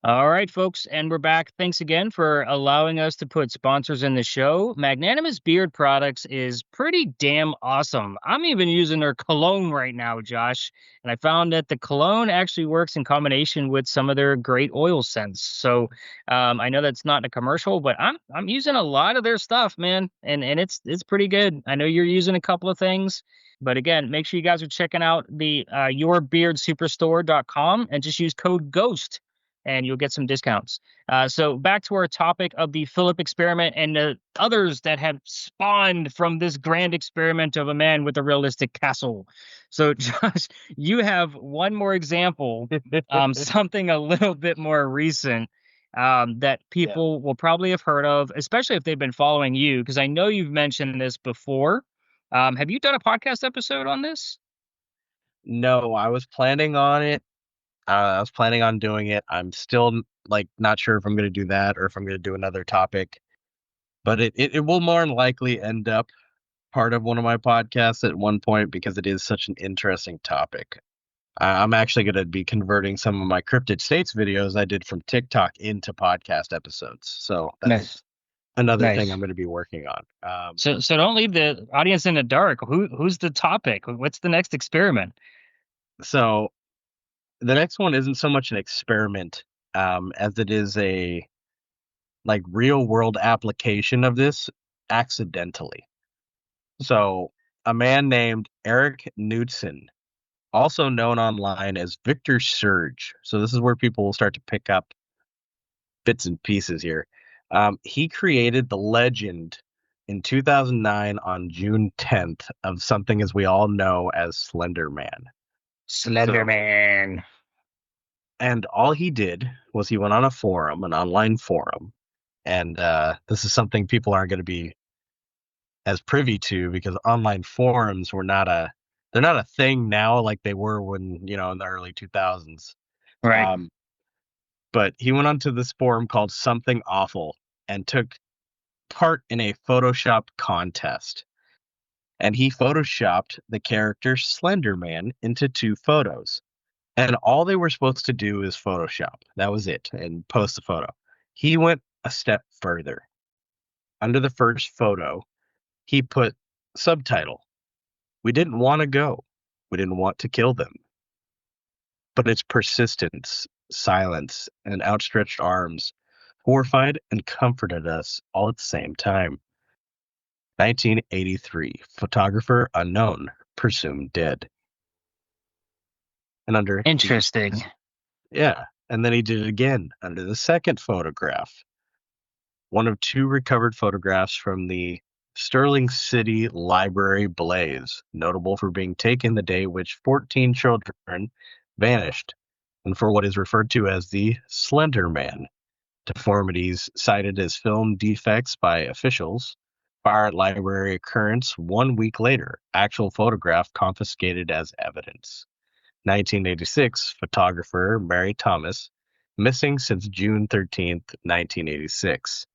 All right, folks, and we're back. Thanks again for allowing us to put sponsors in the show. Magnanimous Beard Products is pretty damn awesome. I'm even using their cologne right now, Josh, and I found that the cologne actually works in combination with some of their great oil scents. So I know that's not a commercial, but I'm using a lot of their stuff, man, and it's pretty good. I know you're using a couple of things. But again, make sure you guys are checking out the yourbeardsuperstore.com and just use code GHOST. And you'll get some discounts. So back to our topic of the Philip experiment and the others that have spawned from this grand experiment of a man with a realistic castle. So Josh, you have one more example, something a little bit more recent that people will probably have heard of, especially if they've been following you, because I know you've mentioned this before. Have you done a podcast episode on this? No, I was planning on it. I was planning on doing it. I'm still not sure if I'm going to do that or if I'm going to do another topic, but it will more than likely end up part of one of my podcasts at one point because it is such an interesting topic. I'm actually going to be converting some of my Cryptid States videos I did from TikTok into podcast episodes. So that's another thing I'm going to be working on. So don't leave the audience in the dark. Who's the topic? What's the next experiment? So the next one isn't so much an experiment as it is a real world application of this accidentally. So a man named Eric Knudsen, also known online as Victor Surge. So this is where people will start to pick up bits and pieces here. He created the legend in 2009 on June 10th of something as we all know as Slender Man. Slender Man. And all he did was he went on a forum, an online forum, and this is something people aren't going to be as privy to because online forums were they're not a thing now like they were when, in the early 2000s. Right. But he went onto this forum called Something Awful and took part in a Photoshop contest. And he Photoshopped the character Slender Man into 2 photos. And all they were supposed to do is Photoshop. That was it, and post the photo. He went a step further. Under the first photo, he put subtitle. We didn't want to go. We didn't want to kill them. But its persistence, silence, and outstretched arms horrified and comforted us all at the same time. 1983. Photographer unknown, presumed dead. And under Interesting. Yeah. And then he did it again under the second photograph. One of 2 recovered photographs from the Sterling City Library blaze, notable for being taken the day which 14 children vanished, and for what is referred to as the Slender Man. Deformities cited as film defects by officials. Fire at library occurrence 1 week later. Actual photograph confiscated as evidence. 1986, photographer Mary Thomas, missing since June 13th, 1986.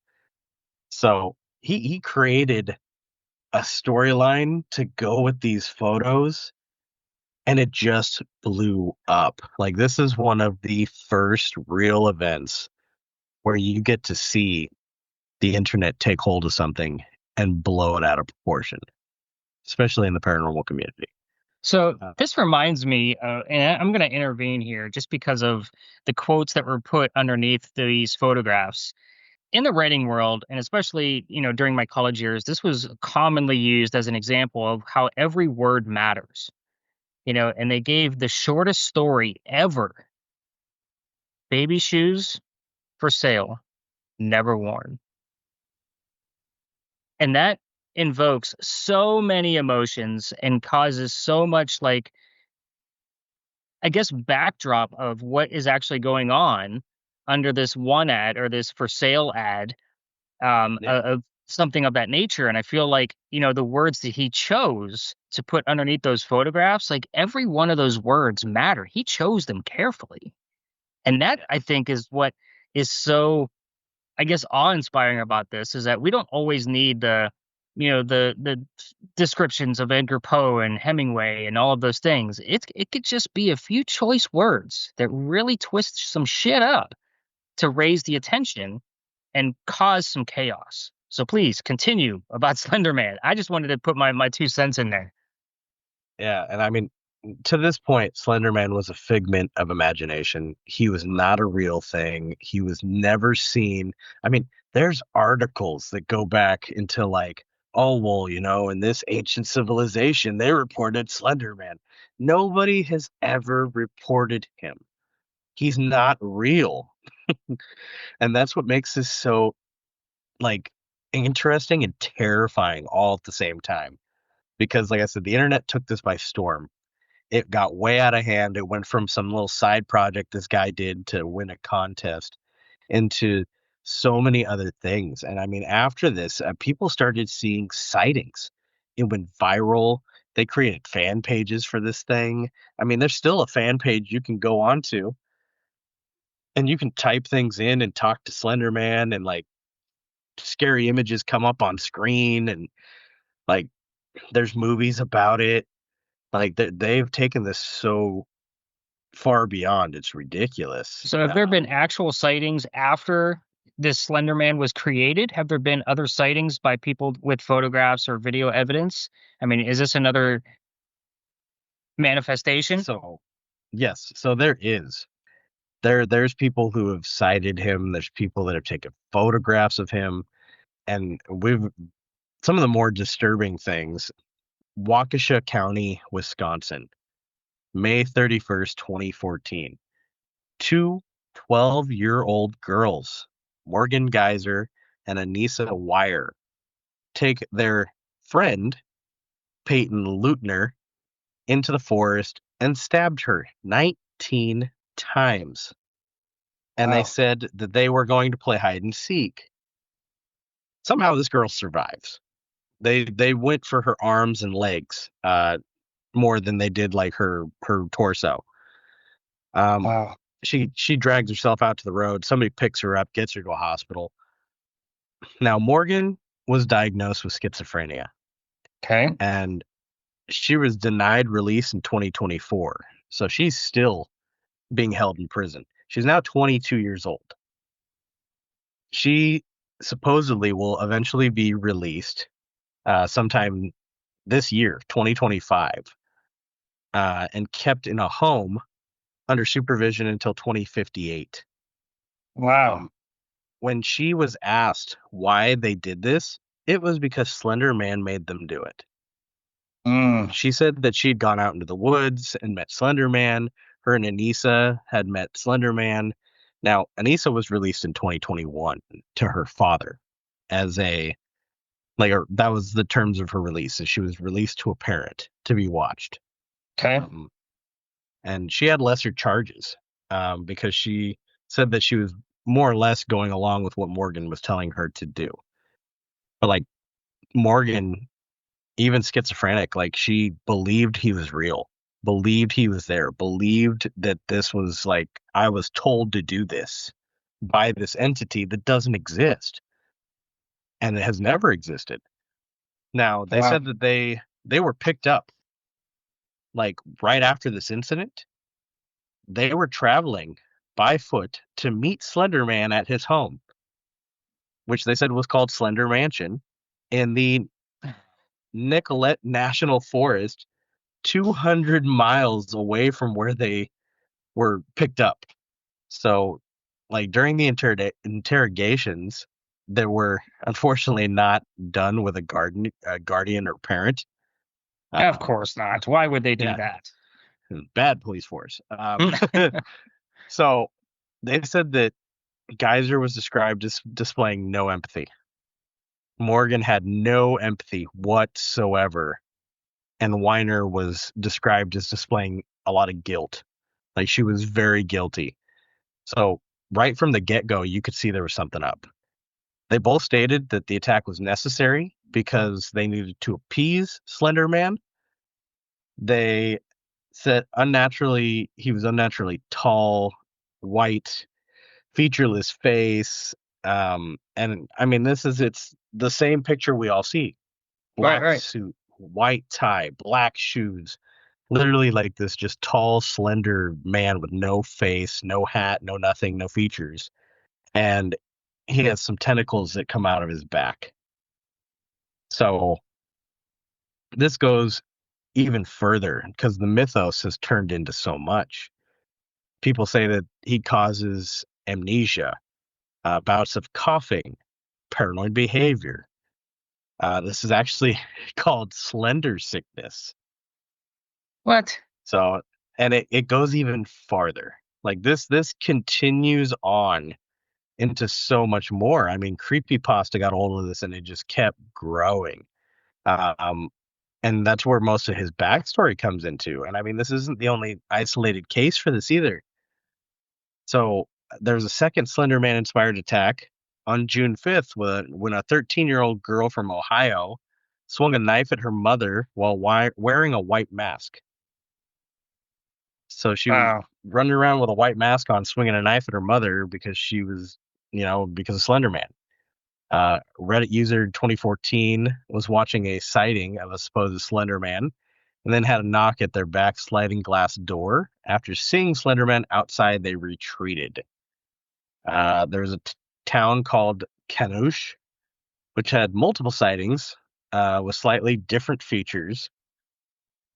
So he created a storyline to go with these photos, and it just blew up. Like, this is one of the first real events where you get to see the internet take hold of something and blow it out of proportion, especially in the paranormal community. So this reminds me, and I'm going to intervene here just because of the quotes that were put underneath these photographs. In the writing world, and especially, during my college years, this was commonly used as an example of how every word matters. And they gave the shortest story ever. Baby shoes for sale, never worn. And that invokes so many emotions and causes so much, like, I guess, backdrop of what is actually going on under this one ad or this for sale ad, of something of that nature. And I feel like, the words that he chose to put underneath those photographs, like every one of those words matter. He chose them carefully. And that, I think, is what is so, I guess, awe-inspiring about this, is that we don't always need the descriptions of Edgar Poe and Hemingway and all of those things. It could just be a few choice words that really twist some shit up to raise the attention and cause some chaos. So please continue about Slender Man. I just wanted to put my 2 cents in there. Yeah, and I mean, to this point, Slender Man was a figment of imagination. He was not a real thing. He was never seen. I mean, there's articles that go back into like, oh, well, in this ancient civilization, they reported Slender Man. Nobody has ever reported him. He's not real. And that's what makes this so, like, interesting and terrifying all at the same time. Because, like I said, the internet took this by storm. It got way out of hand. It went from some little side project this guy did to win a contest into so many other things. And I mean, after this, people started seeing sightings. It went viral. They created fan pages for this thing. I mean, there's still a fan page you can go onto, and you can type things in and talk to Slender Man, and like scary images come up on screen, and like there's movies about it. Like they've taken this so far beyond, it's ridiculous. So have there been actual sightings after this Slender Man was created? Have there been other sightings by people with photographs or video evidence? I mean, is this another manifestation? So yes, so there is. There's people who have sighted him. There's people that have taken photographs of him, and some of the more disturbing things Waukesha County, Wisconsin, May 31st, 2014. Two 12-year-old girls, Morgan Geyser and Anissa Wire, take their friend, Peyton Leutner, into the forest and stabbed her 19 times. And they said that they were going to play hide and seek. Somehow this girl survives. They went for her arms and legs more than they did like her torso. She drags herself out to the road. Somebody picks her up, gets her to a hospital. Now Morgan was diagnosed with schizophrenia. Okay. And she was denied release in 2024. So she's still being held in prison. She's now 22 years old. She supposedly will eventually be released sometime this year, 2025, and kept in a home under supervision until 2058. Wow. When she was asked why they did this, it was because Slender Man made them do it. She said that she'd gone out into the woods and met Slender Man. Her and Anissa had met Slender Man. Now, Anissa was released in 2021 to her father as that was the terms of her release. She was released to a parent to be watched. Okay. And she had lesser charges because she said that she was more or less going along with what Morgan was telling her to do. But like Morgan, even schizophrenic, like she believed he was real, believed he was there, believed that this was like, I was told to do this by this entity that doesn't exist and it has never existed. Now, they said that they were picked up like right after this incident. They were traveling by foot to meet Slender Man at his home, which they said was called Slender Mansion, in the Nicollet National Forest, 200 miles away from where they were picked up. So, like during the interrogations, they were unfortunately not done with a guardian or parent. Of course not. Why would they do that? Bad police force. So they said that Geyser was described as displaying no empathy. Morgan had no empathy whatsoever. And Weiner was described as displaying a lot of guilt. Like she was very guilty. So right from the get-go, you could see there was something up. They both stated that the attack was necessary because they needed to appease Slender Man. They said he was unnaturally tall, white, featureless face. And I mean, it's the same picture we all see. Black suit, white tie, black shoes. Literally like this just tall, slender man with no face, no hat, no nothing, no features. And he has some tentacles that come out of his back. So this goes even further because the mythos has turned into so much. People say that he causes amnesia, bouts of coughing, paranoid behavior. This is actually called slender sickness. What? So, and it goes even farther. Like this continues on into so much more. I mean, Creepypasta got hold of this and it just kept growing. And that's where most of his backstory comes into. And I mean, this isn't the only isolated case for this either. So there's a second Slender Man inspired attack on June 5th when a 13-year-old girl from Ohio swung a knife at her mother while wearing a white mask. So she was running around with a white mask on, swinging a knife at her mother because she was, because of Slender Man. Reddit user 2014 was watching a sighting of a supposed Slender Man and then had a knock at their back sliding glass door. After seeing Slender Man outside, they retreated. There was a town called Kanush, which had multiple sightings with slightly different features.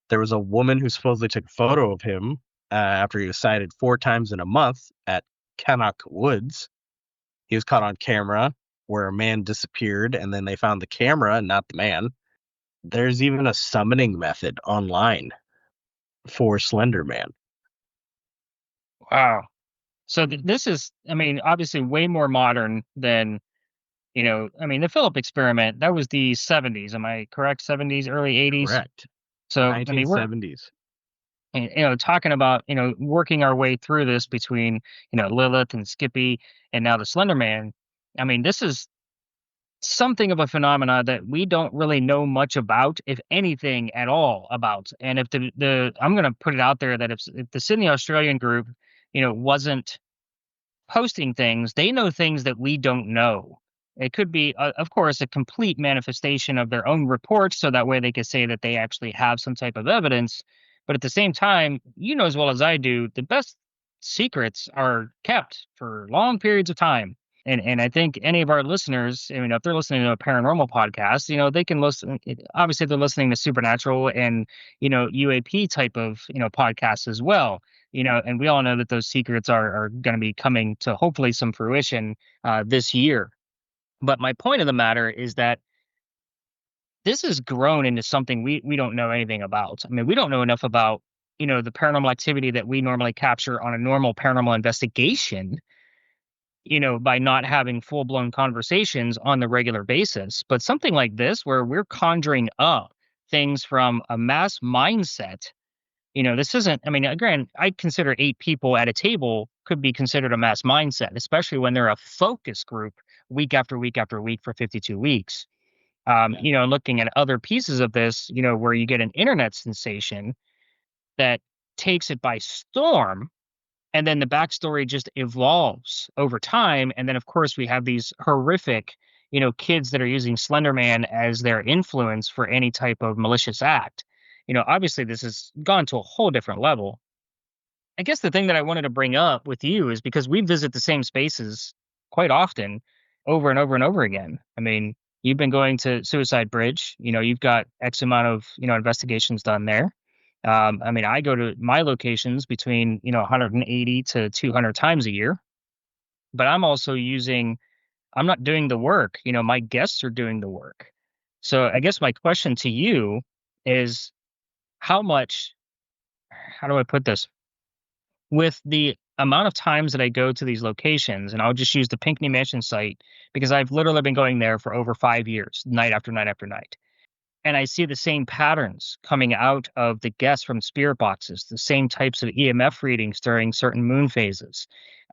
There was a woman who supposedly took a photo of him after he was sighted 4 times in a month at Cannock Woods. He was caught on camera where a man disappeared, and then they found the camera and not the man. there's even a summoning method online for Slender Man. Wow. So this is, I mean, obviously way more modern than, I mean, the Philip experiment, that was the 70s. Am I correct? 70s, early 80s. Correct. So, I mean, we're, 1970s. talking about, working our way through this between, Lilith and Skippy and now the Slender Man. I mean, this is something of a phenomena that we don't really know much about, if anything at all about. And if I'm going to put it out there that if the Sydney Australian group, wasn't posting things, they know things that we don't know. It could be, of course, a complete manifestation of their own reports, so that way they could say that they actually have some type of evidence. But at the same time, you know as well as I do, the best secrets are kept for long periods of time. And I think any of our listeners, if they're listening to a paranormal podcast, they can listen. Obviously, they're listening to supernatural and UAP type of podcasts as well. And we all know that those secrets are going to be coming to hopefully some fruition this year. But my point of the matter is that this has grown into something we don't know anything about. I mean, we don't know enough about the paranormal activity that we normally capture on a normal paranormal investigation, by not having full blown conversations on the regular basis. But something like this, where we're conjuring up things from a mass mindset, this isn't, I mean, again, I consider 8 people at a table could be considered a mass mindset, especially when they're a focus group week after week after week for 52 weeks. Looking at other pieces of this, where you get an internet sensation that takes it by storm, and then the backstory just evolves over time. And then, of course, we have these horrific, kids that are using Slender Man as their influence for any type of malicious act. Obviously, this has gone to a whole different level. I guess the thing that I wanted to bring up with you is because we visit the same spaces quite often, over and over and over again. I mean, you've been going to Suicide Bridge. You've got X amount of investigations done there. I mean, I go to my locations between 180 to 200 times a year, but I'm also I'm not doing the work. My guests are doing the work. So I guess my question to you is, how do I put this? With the amount of times that I go to these locations, and I'll just use the Pinckney Mansion site because I've literally been going there for over 5 years, night after night after night. And I see the same patterns coming out of the guests from spirit boxes, the same types of EMF readings during certain moon phases.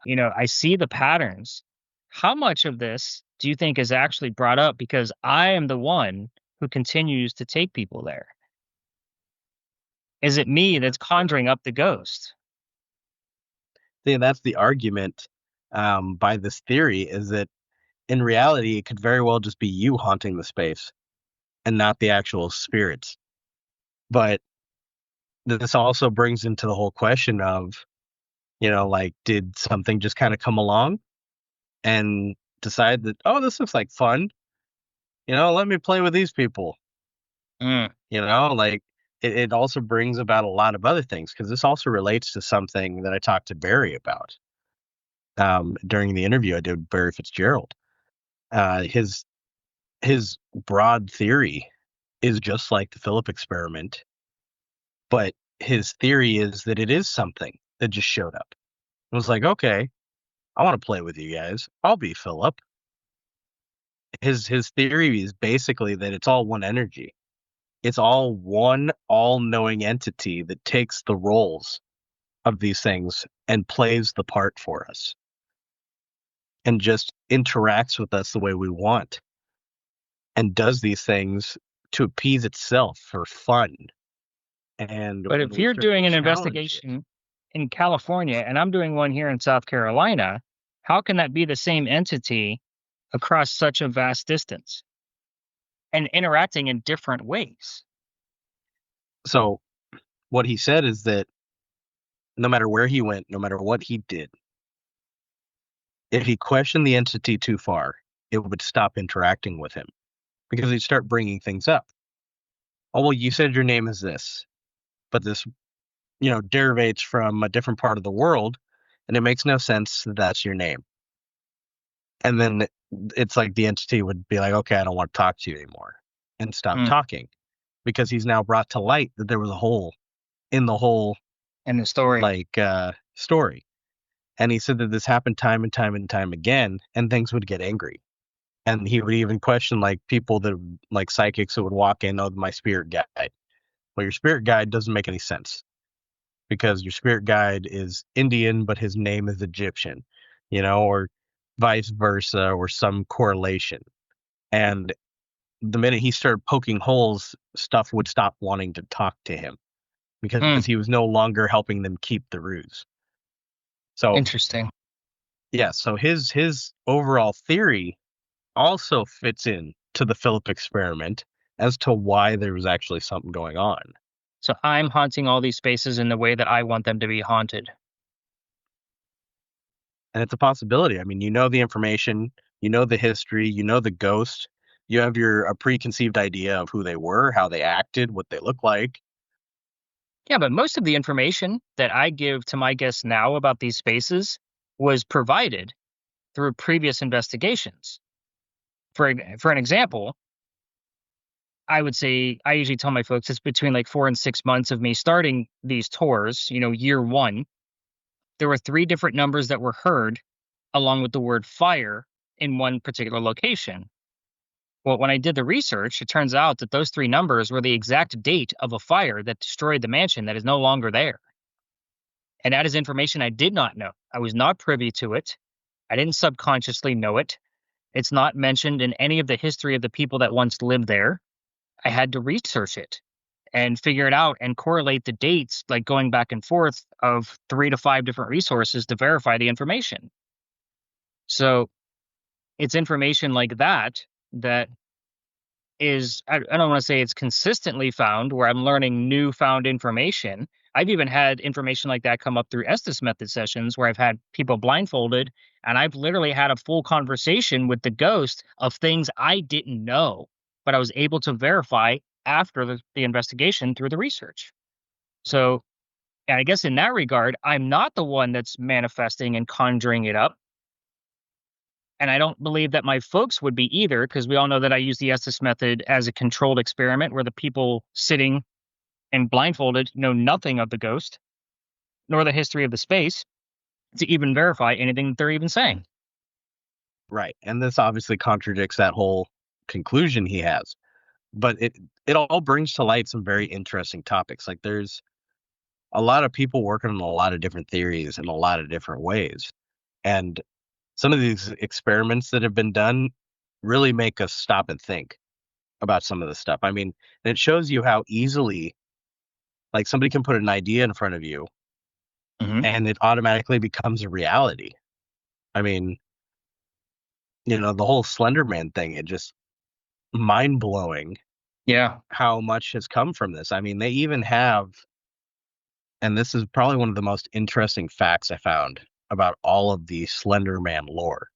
I see the patterns. How much of this do you think is actually brought up because I am the one who continues to take people there? Is it me that's conjuring up the ghost? Yeah, that's the argument by this theory, is that in reality, it could very well just be you haunting the space and not the actual spirits. But this also brings into the whole question of, like, did something just kind of come along and decide that, oh, this looks like fun, let me play with these people. Like, it also brings about a lot of other things, because this also relates to something that I talked to Barry about during the interview I did with Barry Fitzgerald. His broad theory is just like the Philip experiment, but his theory is that it is something that just showed up. It was like, okay, I want to play with you guys. I'll be Philip. His theory is basically that it's all one energy. It's all one all-knowing entity that takes the roles of these things and plays the part for us and just interacts with us the way we want and does these things to appease itself for fun. But if you're doing an investigation in California and I'm doing one here in South Carolina, how can that be the same entity across such a vast distance and interacting in different ways? So what he said is that no matter where he went, no matter what he did, if he questioned the entity too far, it would stop interacting with him because he'd start bringing things up. Oh, well, you said your name is this, but this, derivates from a different part of the world, and it makes no sense that that's your name. And then it's like the entity would be like, okay, I don't want to talk to you anymore, and stop talking. because he's now brought to light that there was a hole in the whole in the story. Story. And he said that this happened time and time and time again, and things would get angry. And he would even question people that psychics that would walk in, oh, my spirit guide. Well, your spirit guide doesn't make any sense, because your spirit guide is Indian, but his name is Egyptian, or vice versa, or some correlation. And the minute he started poking holes, stuff would stop wanting to talk to him, because he was no longer helping them keep the ruse. So interesting. Yeah, so his overall theory also fits in to the Philip experiment as to why there was actually something going on. So I'm haunting all these spaces in the way that I want them to be haunted. And it's a possibility. I mean, you know the information, you know the history, you know the ghost, you have a preconceived idea of who they were, how they acted, what they look like. Yeah, but most of the information that I give to my guests now about these spaces was provided through previous investigations. For an example, I would say I usually tell my folks it's between like 4 and 6 months of me starting these tours, year one. There were 3 different numbers that were heard along with the word fire in one particular location. Well, when I did the research, it turns out that those 3 numbers were the exact date of a fire that destroyed the mansion that is no longer there. And that is information I did not know. I was not privy to it. I didn't subconsciously know it. It's not mentioned in any of the history of the people that once lived there. I had to research it and figure it out and correlate the dates, like going back and forth of 3 to 5 different resources to verify the information. So it's information like that is, I don't want to say it's consistently found where I'm learning newfound information. I've even had information like that come up through Estes method sessions where I've had people blindfolded and I've literally had a full conversation with the ghost of things I didn't know, but I was able to verify after the investigation through the research. So, and I guess in that regard, I'm not the one that's manifesting and conjuring it up. And I don't believe that my folks would be either, because we all know that I use the Estes method as a controlled experiment where the people sitting and blindfolded know nothing of the ghost, nor the history of the space, to even verify anything that they're even saying. Right. And this obviously contradicts that whole conclusion he has. But it all brings to light some very interesting topics. Like there's a lot of people working on a lot of different theories in a lot of different ways. And some of these experiments that have been done really make us stop and think about some of the stuff. I mean, it shows you how easily, somebody can put an idea in front of you and it automatically becomes a reality. I mean, the whole Slender Man thing, it just mind blowing. Yeah. How much has come from this. I mean, they even have, and this is probably one of the most interesting facts I found about all of the Slender Man lore,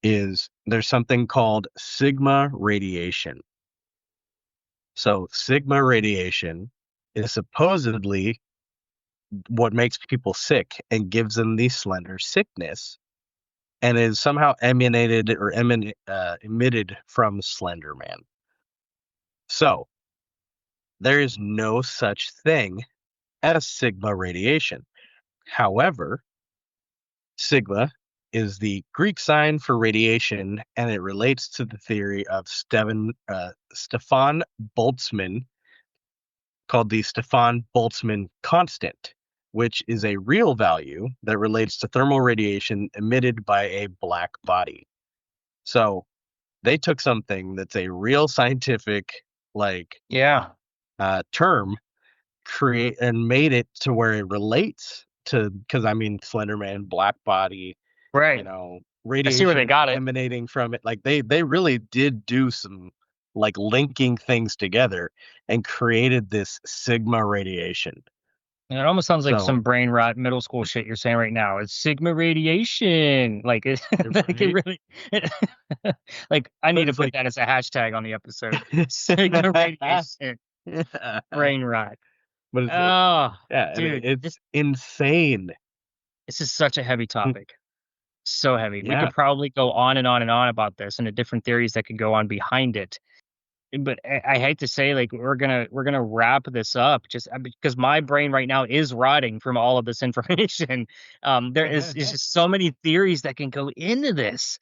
is there's something called sigma radiation. So sigma radiation is supposedly what makes people sick and gives them the slender sickness, and is somehow emitted from Slender Man. So there is no such thing as sigma radiation. However, sigma is the Greek sign for radiation, and it relates to the theory of Stefan Boltzmann, called the Stefan Boltzmann constant, which is a real value that relates to thermal radiation emitted by a black body. So they took something that's a real scientific term, and made it to where it relates to, because I mean, Slender Man, black body, right? Radiation, I see where they got it, emanating from it. They really did do some linking things together and created this sigma radiation. And it almost sounds like some brain rot middle school shit you're saying right now. It's sigma radiation. It really, I need to put that as a hashtag on the episode. Sigma radiation. Brain rot. But dude, it's insane. This is such a heavy topic. So heavy. We could probably go on and on and on about this and the different theories that could go on behind it. but I hate to say, like, we're gonna wrap this up just because my brain right now is rotting from all of this information. There is just so many theories that can go into this.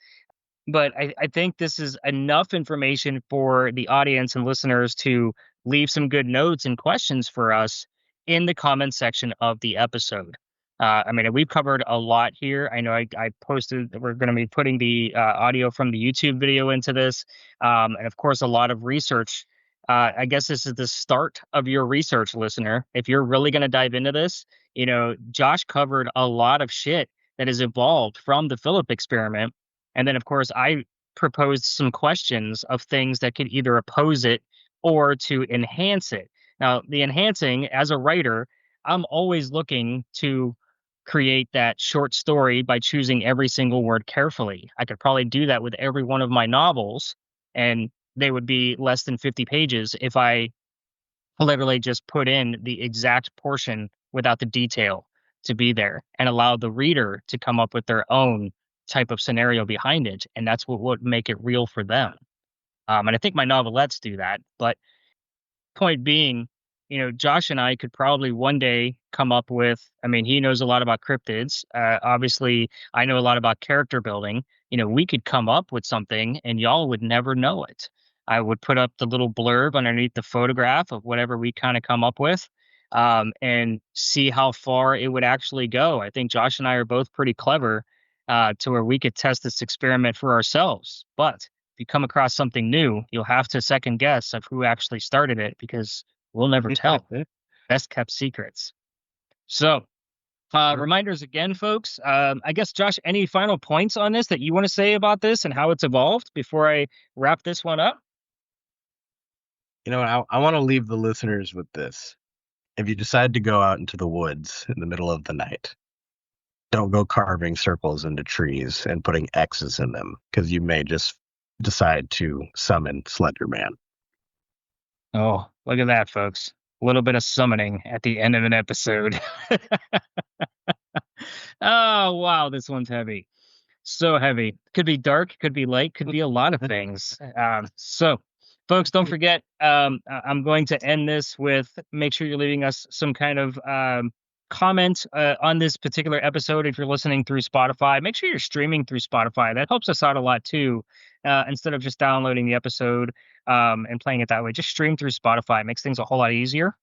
But I think this is enough information for the audience and listeners to leave some good notes and questions for us in the comment section of the episode. I mean, we've covered a lot here. I know I posted, we're going to be putting the audio from the YouTube video into this. And of course, a lot of research. I guess this is the start of your research, listener. If you're really going to dive into this, Josh covered a lot of shit that has evolved from the Philip experiment. And then, of course, I proposed some questions of things that could either oppose it or to enhance it. Now, the enhancing, as a writer, I'm always looking to create that short story by choosing every single word carefully. I could probably do that with every one of my novels, and they would be less than 50 pages if I literally just put in the exact portion without the detail to be there and allow the reader to come up with their own type of scenario behind it. And that's what would make it real for them. And I think my novelettes do that. But point being, Josh and I could probably one day come up with, I mean, he knows a lot about cryptids. Obviously, I know a lot about character building. We could come up with something and y'all would never know it. I would put up the little blurb underneath the photograph of whatever we kind of come up with, and see how far it would actually go. I think Josh and I are both pretty clever to where we could test this experiment for ourselves. But if you come across something new, you'll have to second guess of who actually started it because we'll never tell. Best kept secrets. So, reminders again, folks. I guess, Josh, any final points on this that you want to say about this and how it's evolved before I wrap this one up? I want to leave the listeners with this. If you decide to go out into the woods in the middle of the night, don't go carving circles into trees and putting X's in them, because you may just decide to summon Slender Man. Oh, look at that, folks. A little bit of summoning at the end of an episode. Oh, wow, this one's heavy. So heavy. Could be dark, could be light, could be a lot of things. So, folks, don't forget, I'm going to end this with, make sure you're leaving us some kind of comment on this particular episode. If you're listening through Spotify, make sure you're streaming through Spotify. That helps us out a lot too. Instead of just downloading the episode and playing it that way, just stream through Spotify. It makes things a whole lot easier.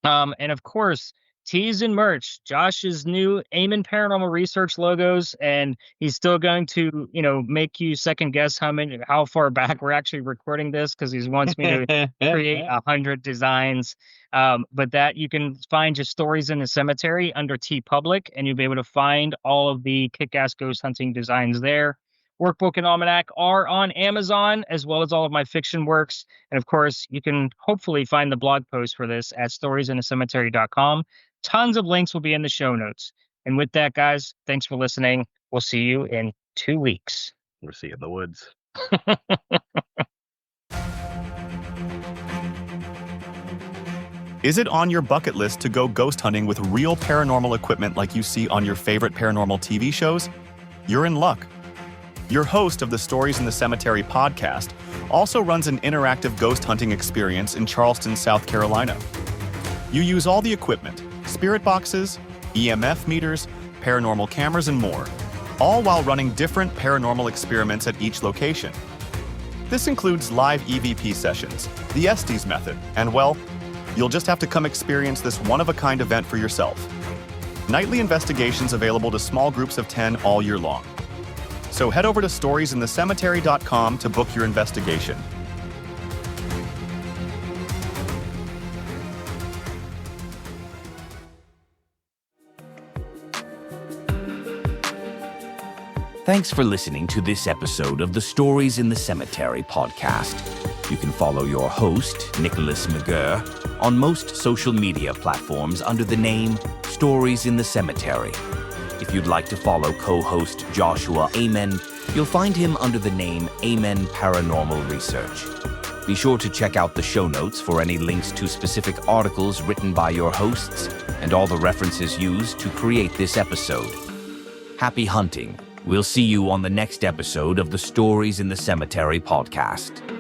And of course, tees and merch, Josh's new Amen Paranormal Research logos, and he's still going to, make you second guess how far back we're actually recording this, because he wants me to create 100 designs. But that you can find just Stories in the Cemetery under TeePublic, and you'll be able to find all of the kick-ass ghost hunting designs there. Workbook and Almanac are on Amazon, as well as all of my fiction works. And of course, you can hopefully find the blog post for this at storiesinthecemetery.com. Tons of links will be in the show notes. And with that, guys, thanks for listening. We'll see you in 2 weeks. We'll see you in the woods. Is it on your bucket list to go ghost hunting with real paranormal equipment like you see on your favorite paranormal TV shows? You're in luck. Your host of the Stories in the Cemetery podcast also runs an interactive ghost hunting experience in Charleston, South Carolina. You use all the equipment, spirit boxes, EMF meters, paranormal cameras, and more, all while running different paranormal experiments at each location. This includes live EVP sessions, the Estes method, and well, you'll just have to come experience this one-of-a-kind event for yourself. Nightly investigations available to small groups of 10 all year long. So head over to storiesinthecemetery.com to book your investigation. Thanks for listening to this episode of the Stories in the Cemetery podcast. You can follow your host, Nicholas McGirr, on most social media platforms under the name Stories in the Cemetery. If you'd like to follow co-host Joshua Amen, you'll find him under the name Amen Paranormal Research. Be sure to check out the show notes for any links to specific articles written by your hosts and all the references used to create this episode. Happy hunting. We'll see you on the next episode of the Stories in the Cemetery podcast.